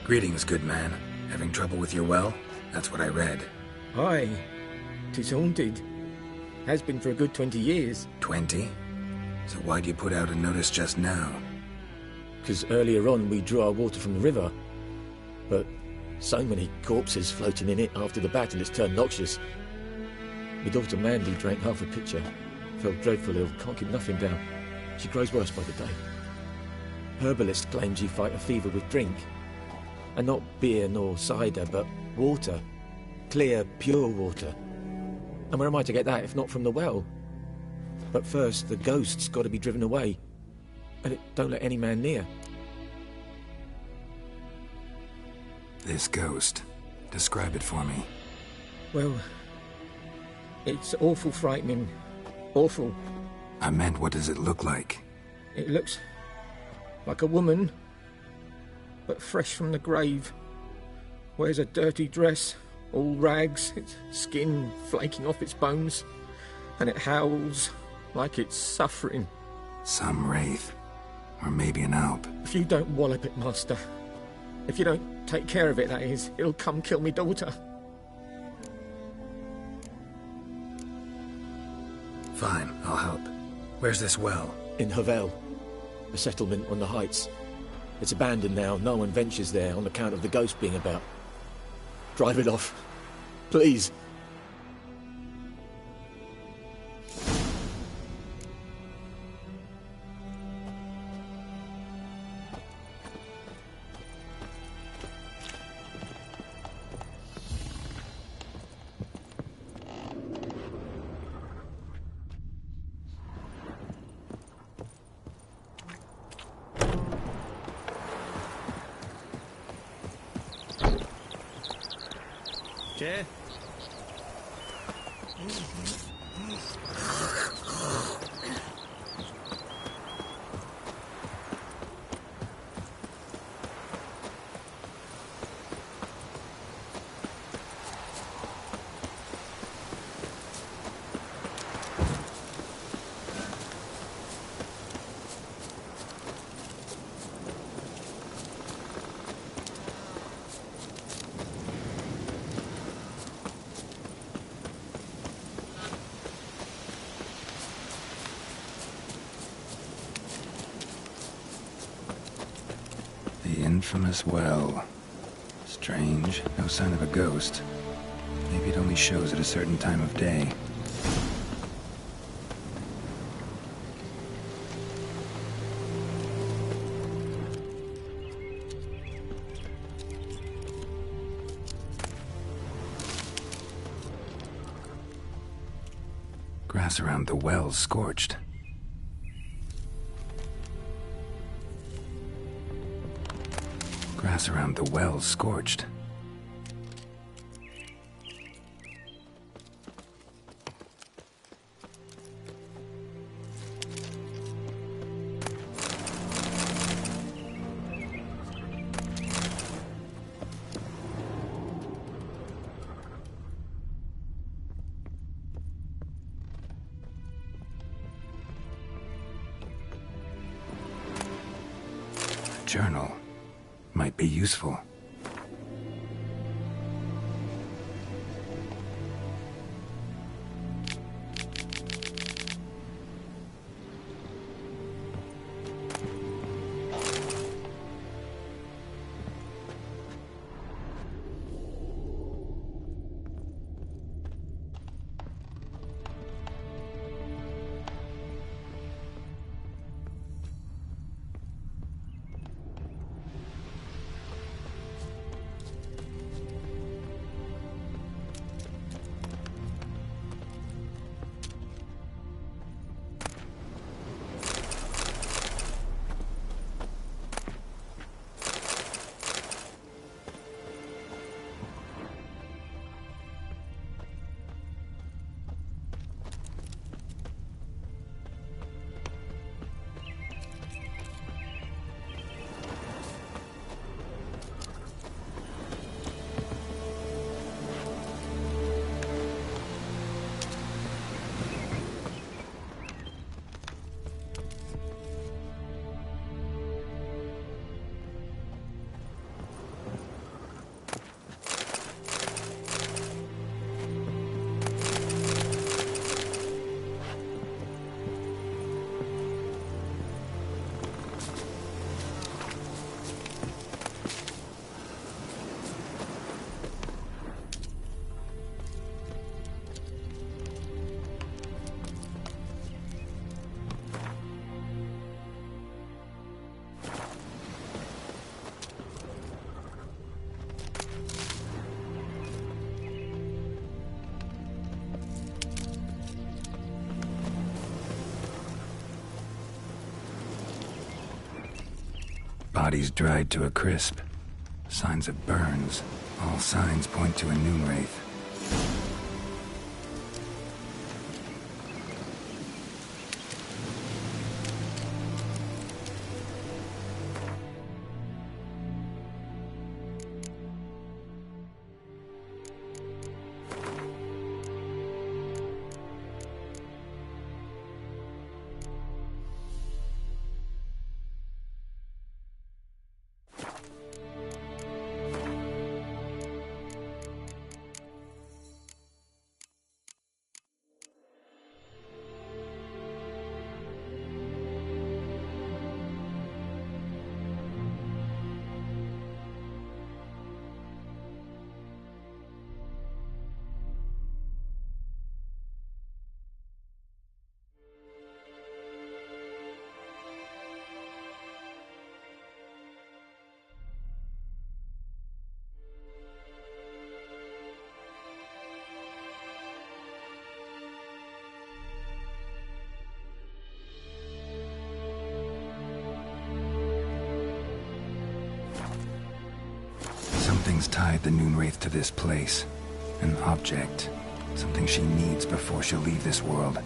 Greetings, good man. Having trouble with your well? That's what I read. Aye. 'Tis haunted. Has been for a good 20 years. 20? So why'd you put out a notice just now? 'Cause earlier on we drew our water from the river. But so many corpses floating in it after the battle it's turned noxious. My daughter Mandy drank half a pitcher. Felt dreadful ill, can't keep nothing down. She grows worse by the day. Herbalist claims you fight a fever with drink. And not beer nor cider, but water. Clear, pure water. And where am I to get that if not from the well? But first, the ghost's got to be driven away. And it don't let any man near. This ghost. Describe it for me. Well, it's awful frightening. Awful. I meant, what does it look like? It looks like a woman, but fresh from the grave. Wears a dirty dress, all rags, its skin flaking off its bones, and it howls like it's suffering. Some wraith. Or maybe an alp. If you don't wallop it, Master, if you don't take care of it, that is, it'll come kill me daughter. Fine, I'll help. Where's this well? In Havel, a settlement on the heights. It's abandoned now, no one ventures there on account of the ghost being about. Drive it off, please. Chair? The infamous well. Strange, no sign of a ghost. Maybe it only shows at a certain time of day. Grass around the well's scorched. Grass around the well's scorched. A journal. Might be useful. Body's dried to a crisp. Signs of burns. All signs point to a noon wraith. Something's tied the noon wraith to this place. An object. Something she needs before she'll leave this world.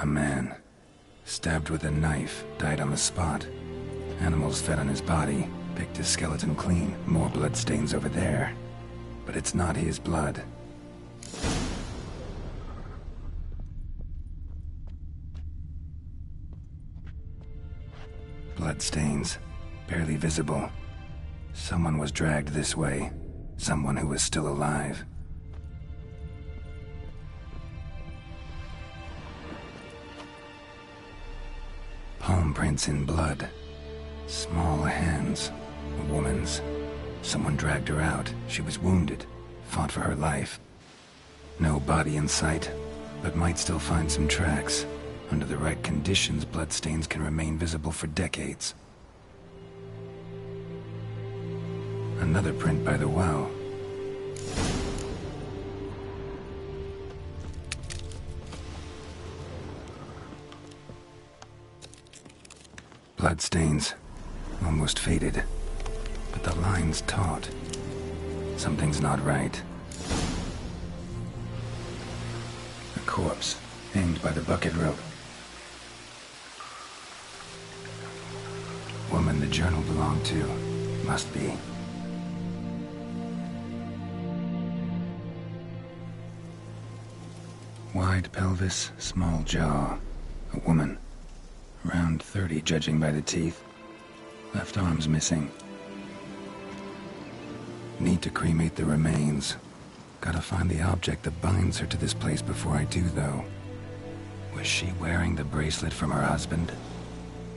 A man, stabbed with a knife, died on the spot. Animals fed on his body, picked his skeleton clean. More bloodstains over there. But it's not his blood. Bloodstains, barely visible. Someone was dragged this way. Someone who was still alive. Palm prints in blood. Small hands. A woman's. Someone dragged her out. She was wounded. Fought for her life. No body in sight, but might still find some tracks. Under the right conditions, bloodstains can remain visible for decades. Another print by the well. Bloodstains, almost faded, but the line's taut. Something's not right. A corpse, hanged by the bucket rope. Woman the journal belonged to, must be. Wide pelvis, small jaw. A woman. Around 30, judging by the teeth. Left arm's missing. Need to cremate the remains. Gotta find the object that binds her to this place before I do, though. Was she wearing the bracelet from her husband?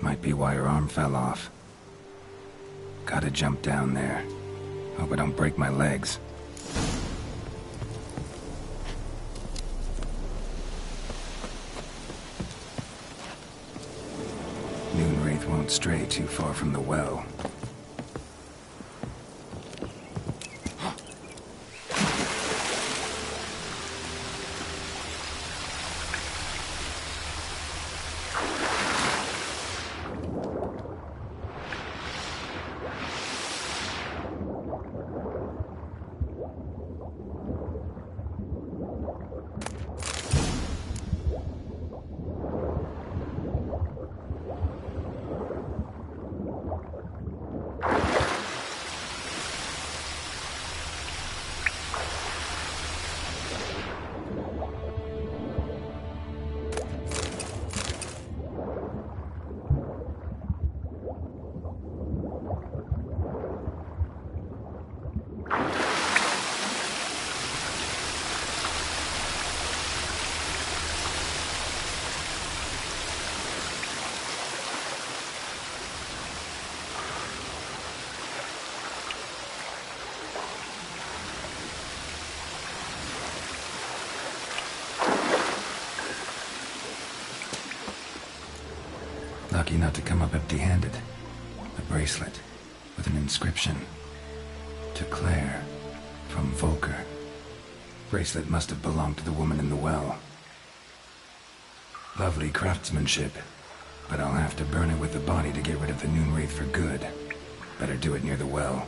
Might be why her arm fell off. Gotta jump down there. Hope I don't break my legs. Noon wraith won't stray too far from the well. lucky not to come up empty-handed. A bracelet with an inscription. To Claire, from Volker. Bracelet must have belonged to the woman in the well. Lovely craftsmanship, but I'll have to burn it with the body to get rid of the Noonwraith for good. Better do it near the well.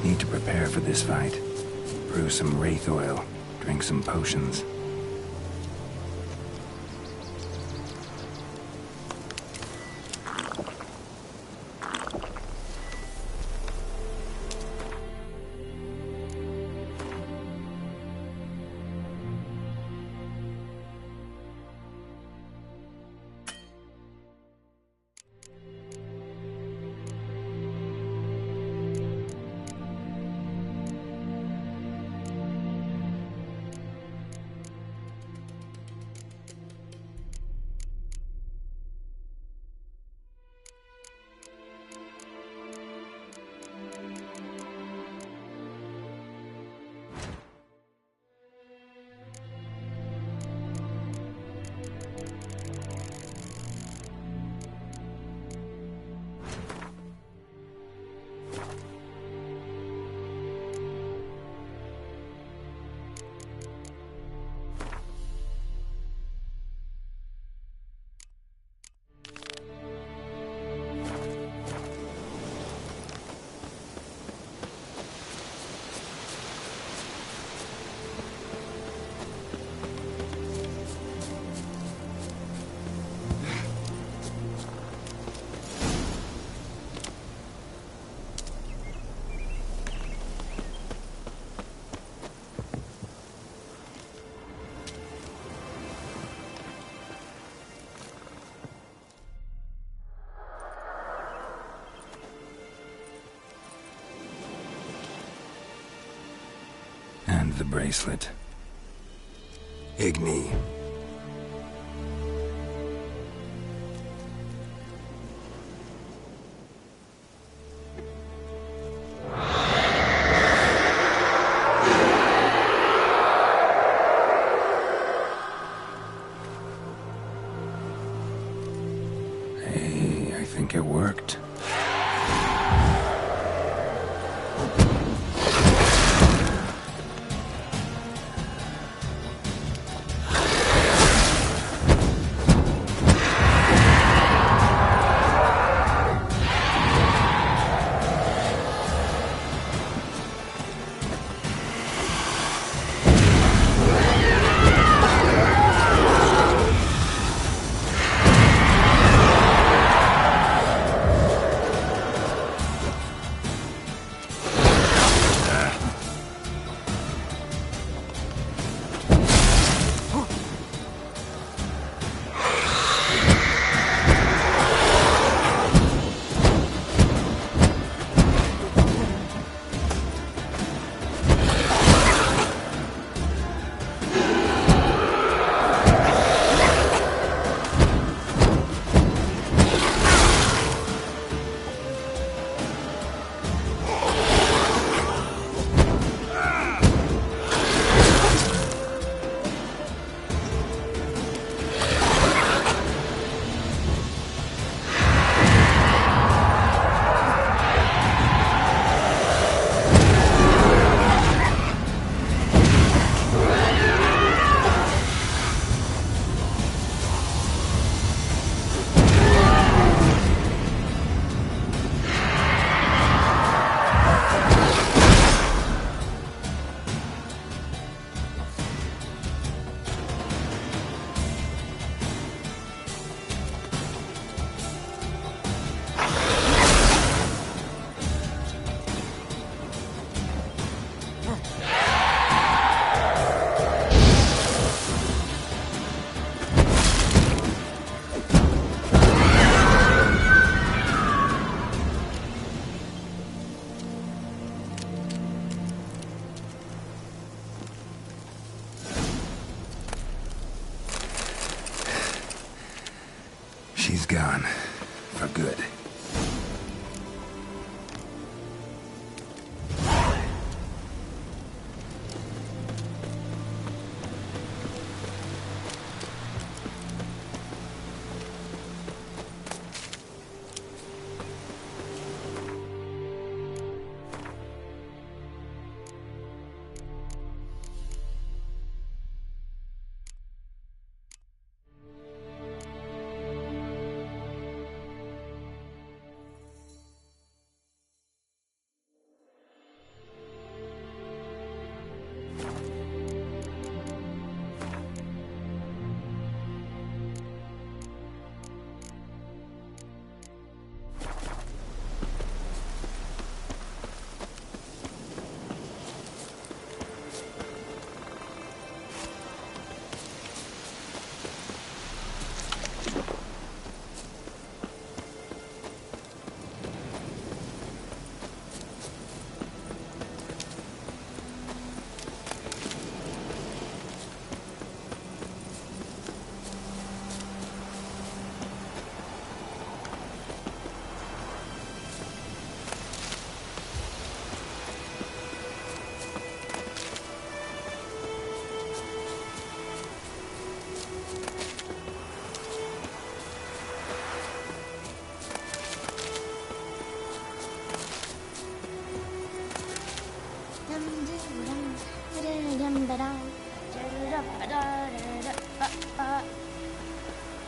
Need to prepare for this fight. Brew some wraith oil, drink some potions. And the bracelet. Igni. Hey, I think it worked. She's gone. For good.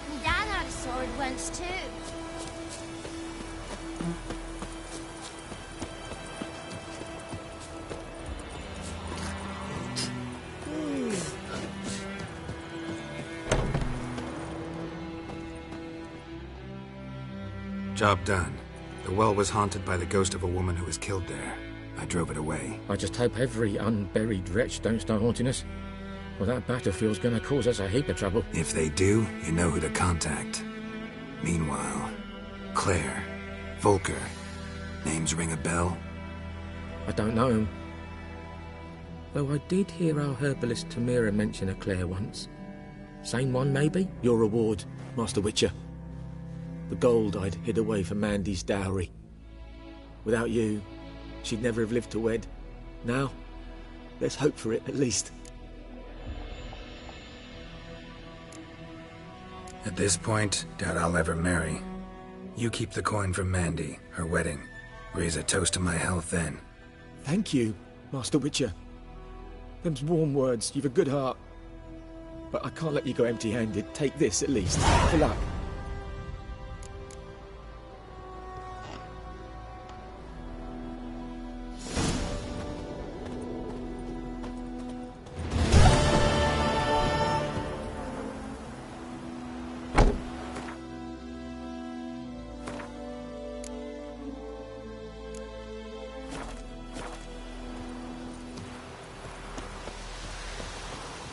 My dad had a sword once too. Job done. The well was haunted by the ghost of a woman who was killed there. I drove it away. I just hope every unburied wretch don't start haunting us. Well, that battlefield's gonna cause us a heap of trouble. If they do, you know who to contact. Meanwhile, Claire, Volker, names ring a bell? I don't know him. Though I did hear our herbalist Tamira mention a Claire once. Same one, maybe? Your reward, Master Witcher. The gold I'd hid away for Mandy's dowry. Without you, she'd never have lived to wed. Now, there's hope for it, at least. At this point, doubt I'll ever marry. You keep the coin from Mandy, her wedding. Raise a toast to my health then. Thank you, Master Witcher. Them's warm words, you've a good heart. But I can't let you go empty-handed. Take this, at least. For luck.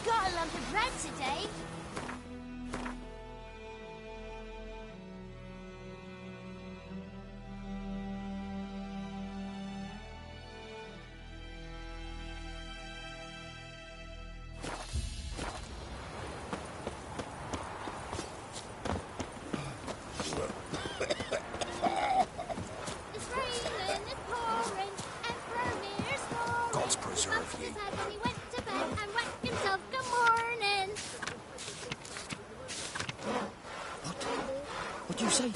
Got a lump of bread today. It's raining, it's pouring, and Bromir's snoring. God's preserve He ye. must have had when he went to bed and whacked himself good morning. What do you say?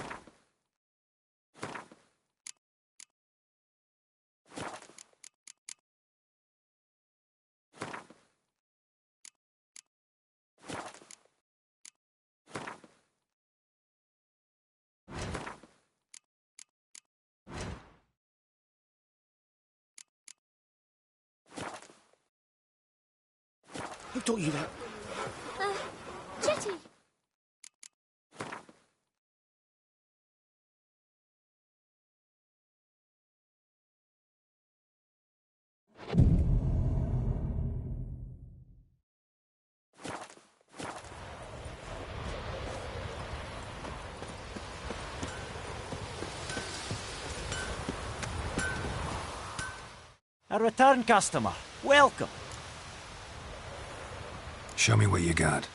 Who taught you that? Jetty. A return customer. Welcome. Show me what you got.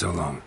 So long.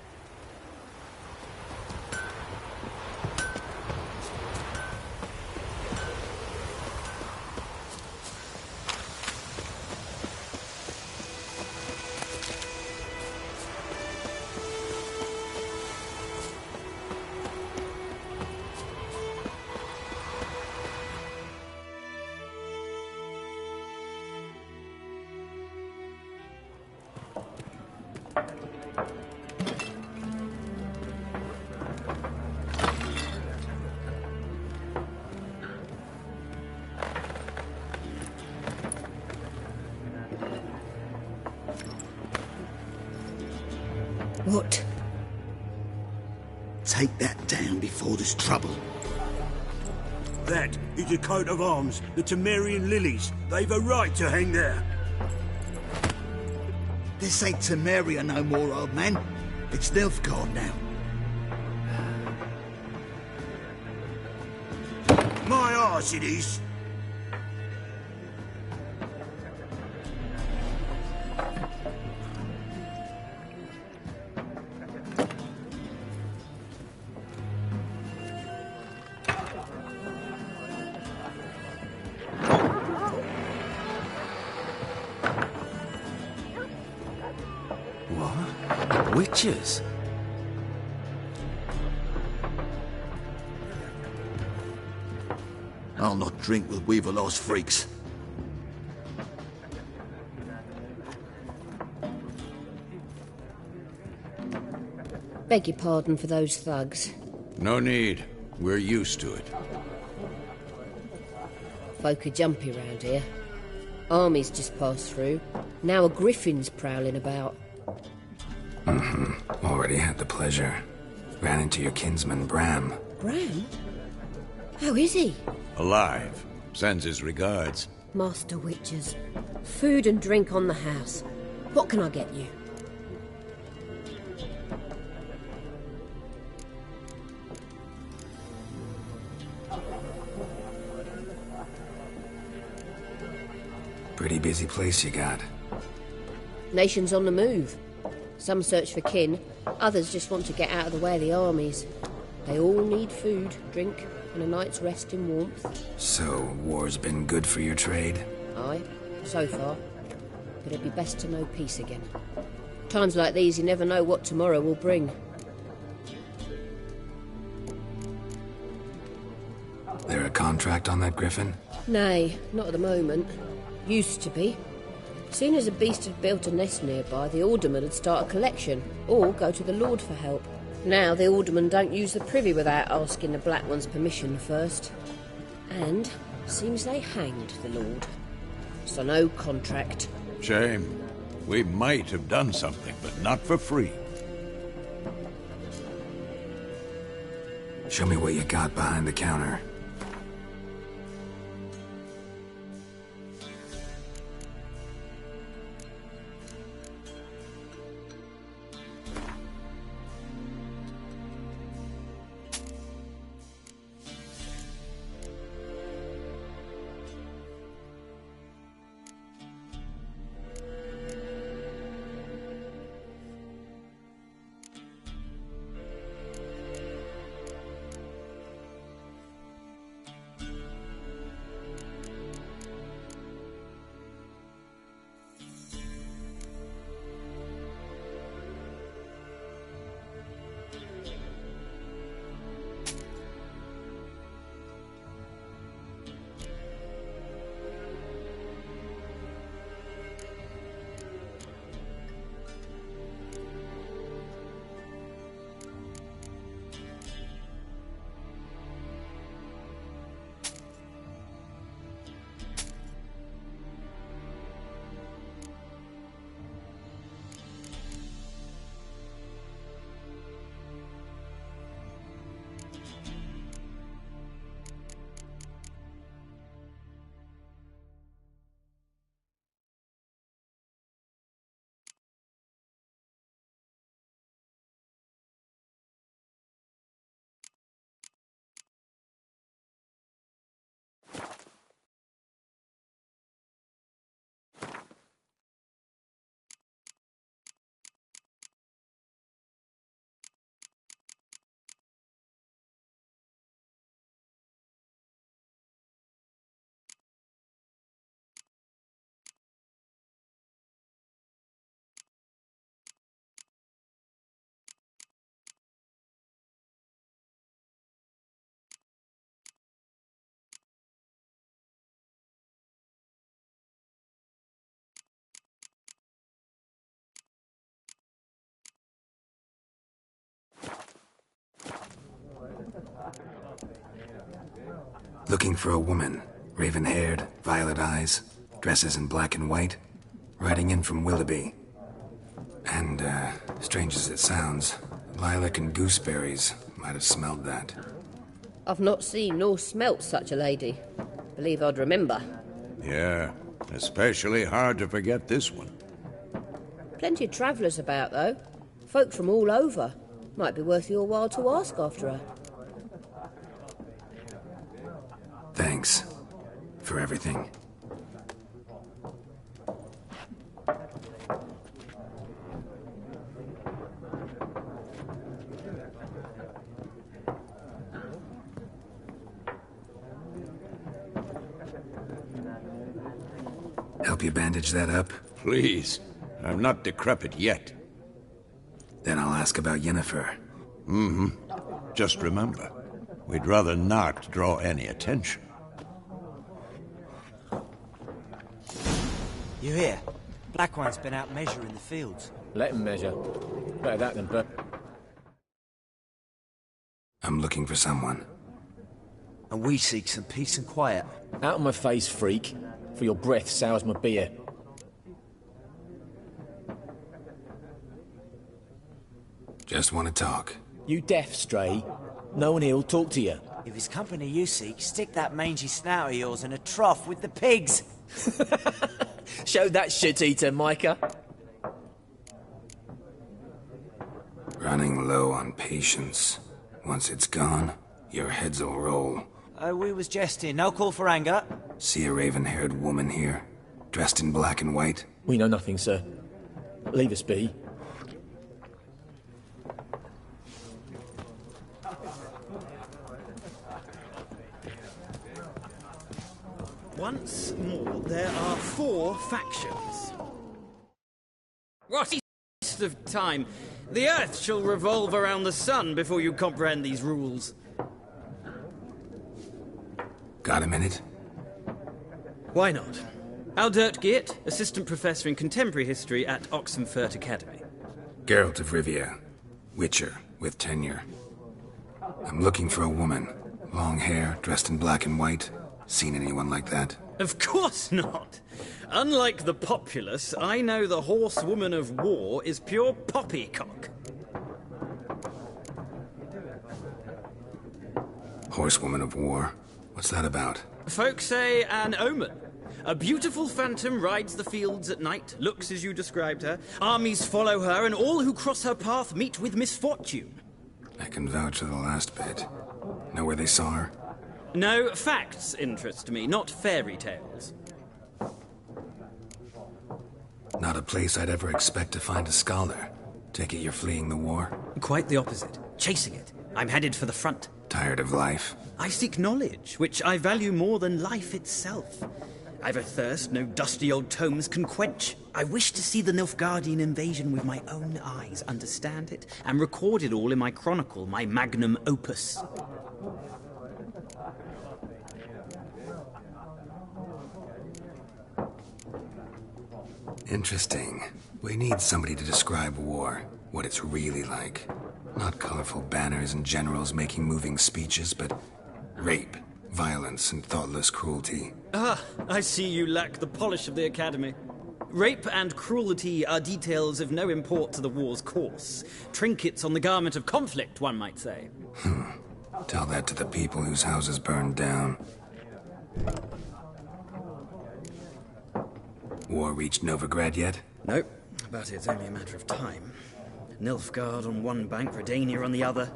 What? Take that down before there's trouble. That is a coat of arms, the Temerian lilies. They've a right to hang there. This ain't Temeria no more, old man. It's Nilfgaard now. My arse it is. What? Witches? I'll not drink with Weaverlaw's freaks. Beg your pardon for those thugs. No need. We're used to it. Folk are jumpy round here. Armies just passed through. Now a griffin's prowling about. Already had the pleasure. Ran into your kinsman, Bram. Bram? How is he? Alive. Sends his regards. Master Witches. Food and drink on the house. What can I get you? Pretty busy place you got. Nations on the move. Some search for kin, others just want to get out of the way of the armies. They all need food, drink, and a night's rest in warmth. So, war's been good for your trade? Aye, so far. But it'd be best to know peace again. Times like these, you never know what tomorrow will bring. There a contract on that griffin? Nay, not at the moment. Used to be. Soon as a beast had built a nest nearby, the alderman would start a collection, or go to the Lord for help. Now the aldermen don't use the privy without asking the Black One's permission first. And seems they hanged the Lord. So no contract. Shame. We might have done something, but not for free. Show me what you got behind the counter. Looking for a woman. Raven-haired, violet eyes, dresses in black and white. Riding in from Willoughby. And, strange as it sounds, lilac and gooseberries might have smelled that. I've not seen nor smelt such a lady. Believe I'd remember. Yeah, especially hard to forget this one. Plenty of travellers about, though. Folk from all over. Might be worth your while to ask after her. Thanks. For everything. Help you bandage that up? Please. I'm not decrepit yet. Then I'll ask about Yennefer. Mm-hmm. Just remember, we'd rather not draw any attention. You hear? Black One's been out measuring the fields. Let him measure. Better that than burn. I'm looking for someone. And we seek some peace and quiet. Out of my face, freak. For your breath sours my beer. Just want to talk. You deaf, Stray? No one here'll talk to you. If it's company you seek, stick that mangy snout of yours in a trough with the pigs. Show that shit-eater, Micah. Running low on patience. Once it's gone, your heads'll roll. We was jesting. No call for anger. See a raven-haired woman here? Dressed in black and white? We know nothing, sir. Leave us be. Once more, there are 4 factions. What a waste of time. The Earth shall revolve around the sun before you comprehend these rules. Got a minute? Why not? Aldert Geert, Assistant Professor in Contemporary History at Oxenfurt Academy. Geralt of Rivia. Witcher, with tenure. I'm looking for a woman. Long hair, dressed in black and white. Seen anyone like that? Of course not. Unlike the populace, I know the horsewoman of war is pure poppycock. Horsewoman of war? What's that about? Folk say an omen. A beautiful phantom rides the fields at night, looks as you described her. Armies follow her, and all who cross her path meet with misfortune. I can vouch for the last bit. Know where they saw her? No, facts interest me, not fairy tales. Not a place I'd ever expect to find a scholar. Take it you're fleeing the war? Quite the opposite. Chasing it. I'm headed for the front. Tired of life? I seek knowledge, which I value more than life itself. I've a thirst no dusty old tomes can quench. I wish to see the Nilfgaardian invasion with my own eyes, understand it, and record it all in my chronicle, my magnum opus. Interesting. We need somebody to describe war, what it's really like. Not colorful banners and generals making moving speeches, but rape, violence, and thoughtless cruelty. Ah, I see you lack the polish of the Academy. Rape and cruelty are details of no import to the war's course. Trinkets on the garment of conflict, one might say. Tell that to the people whose houses burned down. War reached Novigrad yet? Nope, but it's only a matter of time. Nilfgaard on one bank, Redania on the other,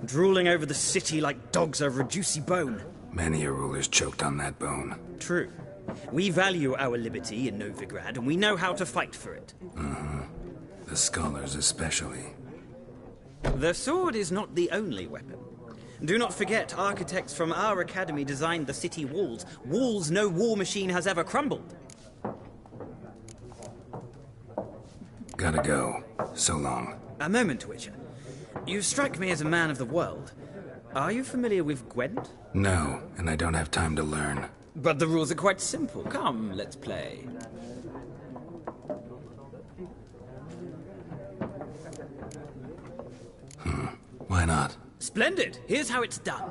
drooling over the city like dogs over a juicy bone. Many a ruler's choked on that bone. True. We value our liberty in Novigrad, and we know how to fight for it. The scholars especially. The sword is not the only weapon. Do not forget, architects from our academy designed the city walls. Walls no war machine has ever crumbled. Gotta go. So long. A moment, Witcher. You strike me as a man of the world. Are you familiar with Gwent? No, and I don't have time to learn. But the rules are quite simple. Come, let's play. Why not? Splendid. Here's how it's done.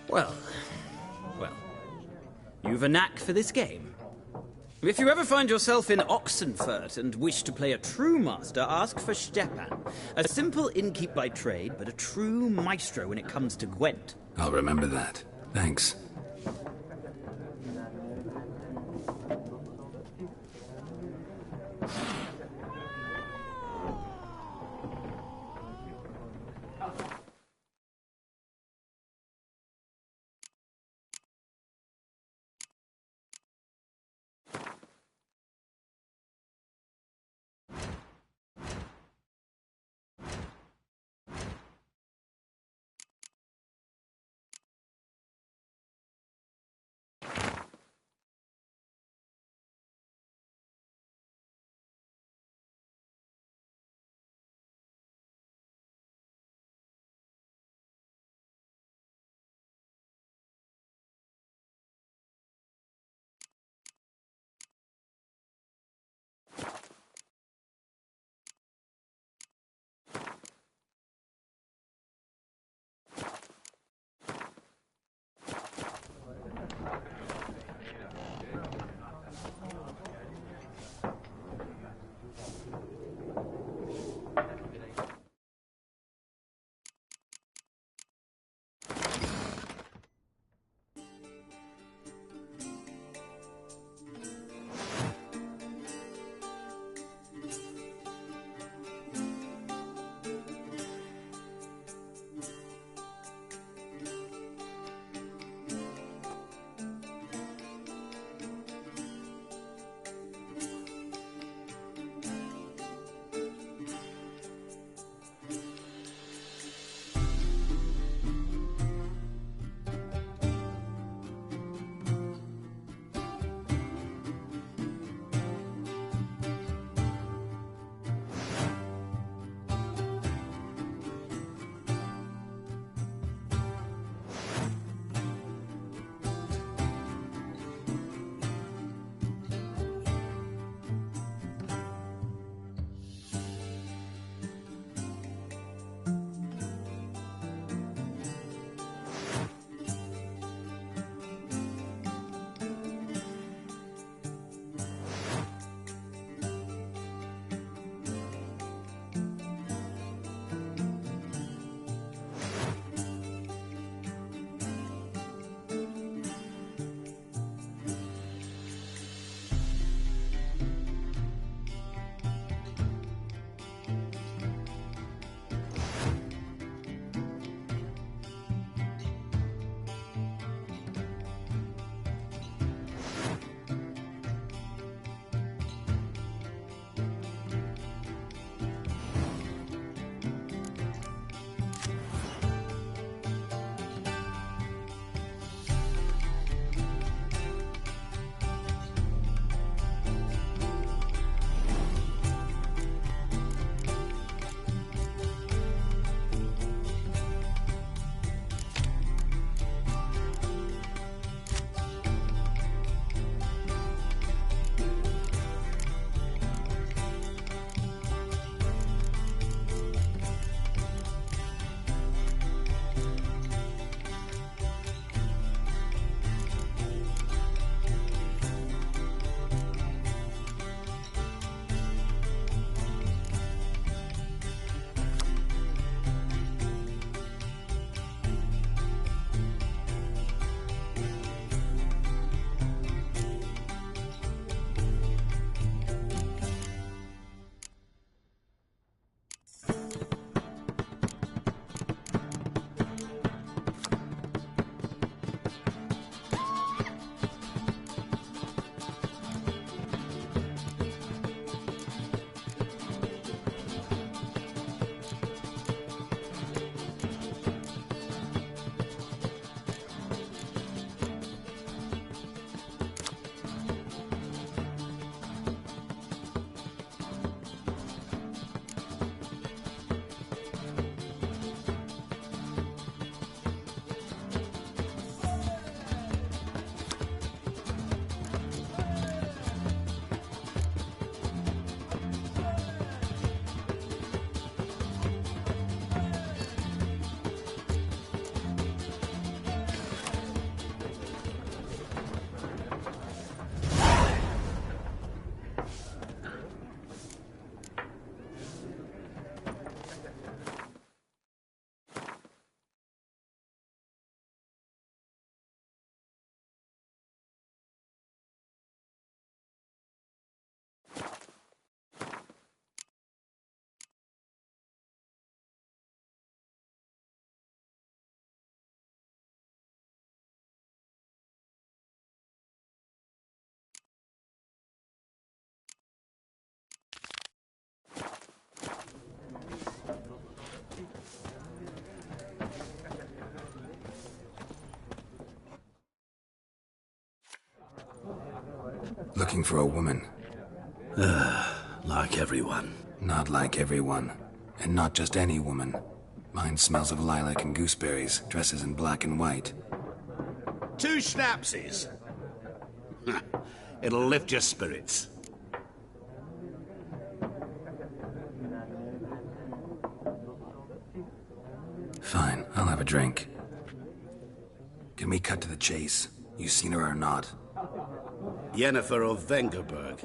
Well, you've a knack for this game. If you ever find yourself in Oxenfurt and wish to play a true master, ask for Stepan. A simple innkeep by trade, but a true maestro when it comes to Gwent. I'll remember that. Thanks. Looking for a woman. Like everyone. Not like everyone. And not just any woman. Mine smells of lilac and gooseberries, dresses in black and white. 2 schnapsies. It'll lift your spirits. Fine, I'll have a drink. Can we cut to the chase? You seen her or not? Yennefer of Vengerberg.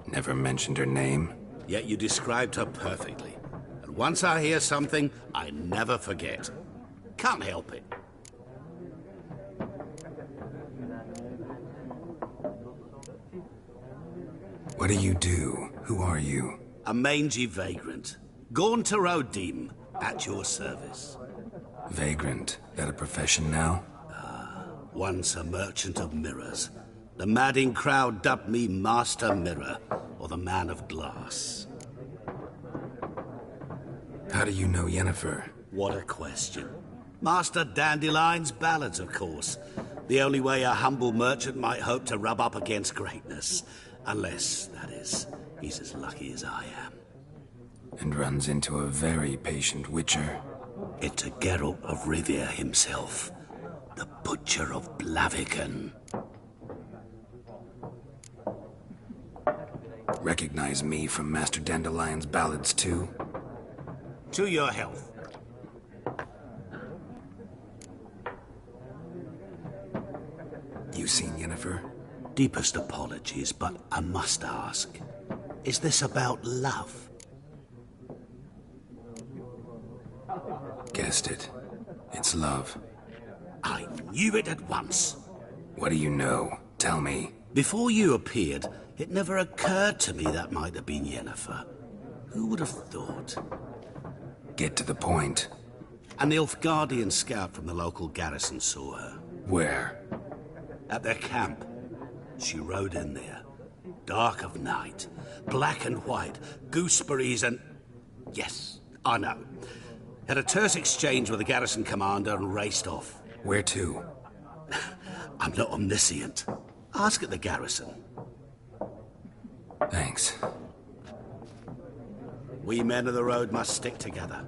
Never mentioned her name. Yet you described her perfectly. And once I hear something, I never forget. Can't help it. What do you do? Who are you? A mangy vagrant. Gone to Rodim, at your service. Vagrant. That a profession now? Once a merchant of mirrors. The madding crowd dubbed me Master Mirror, or the Man of Glass. How do you know Yennefer? What a question. Master Dandelion's ballads, of course. The only way a humble merchant might hope to rub up against greatness. Unless, that is, he's as lucky as I am. And runs into a very patient witcher. It's a Geralt of Rivia himself. The Butcher of Blaviken. Recognize me from Master Dandelion's ballads, too? To your health. You seen Yennefer? Deepest apologies, but I must ask. Is this about love? Guessed it. It's love. I knew it at once. What do you know? Tell me. Before you appeared, it never occurred to me that might have been Yennefer. Who would have thought? Get to the point. An Nilfgaardian scout from the local garrison saw her. Where? At their camp. She rode in there. Dark of night. Black and white. Gooseberries and... Yes, I know. Had a terse exchange with the garrison commander and raced off. Where to? I'm not omniscient. Ask at the garrison. Thanks. We men of the road must stick together.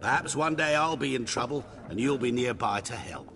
Perhaps one day I'll be in trouble and you'll be nearby to help.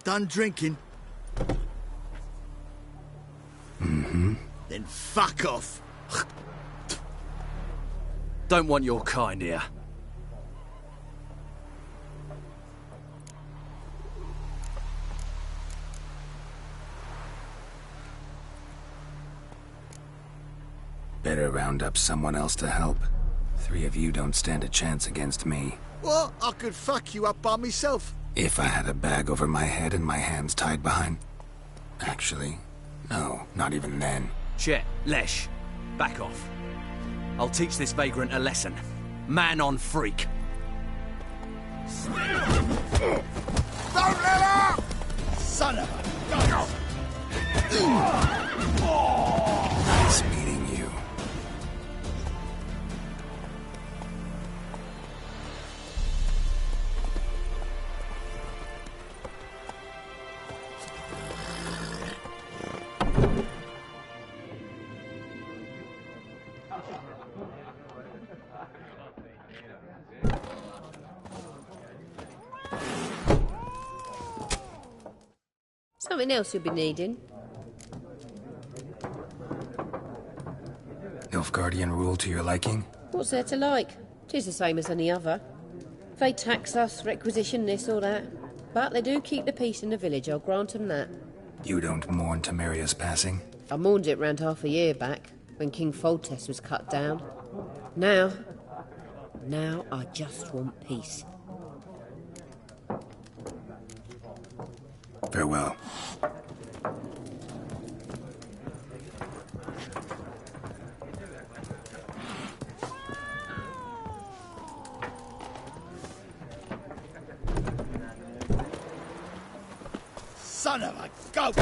Done drinking? Mm-hmm. Then fuck off. Don't want your kind here. Better round up someone else to help. 3 of you don't stand a chance against me. Well, I could fuck you up by myself. If I had a bag over my head and my hands tied behind... Actually, no, not even then. Chet, Lesh, back off. I'll teach this vagrant a lesson. Man on freak. Don't let up! Son of a gun! Nice meeting you. Something else you'll be needing. Nilfgaardian rule to your liking? What's there to like? 'Tis the same as any other. They tax us, requisition this or that. But they do keep the peace in the village, I'll grant 'em that. You don't mourn Temeria's passing? I mourned it round half a year back, when King Foltest was cut down. Now I just want peace. Farewell. Son of a goat!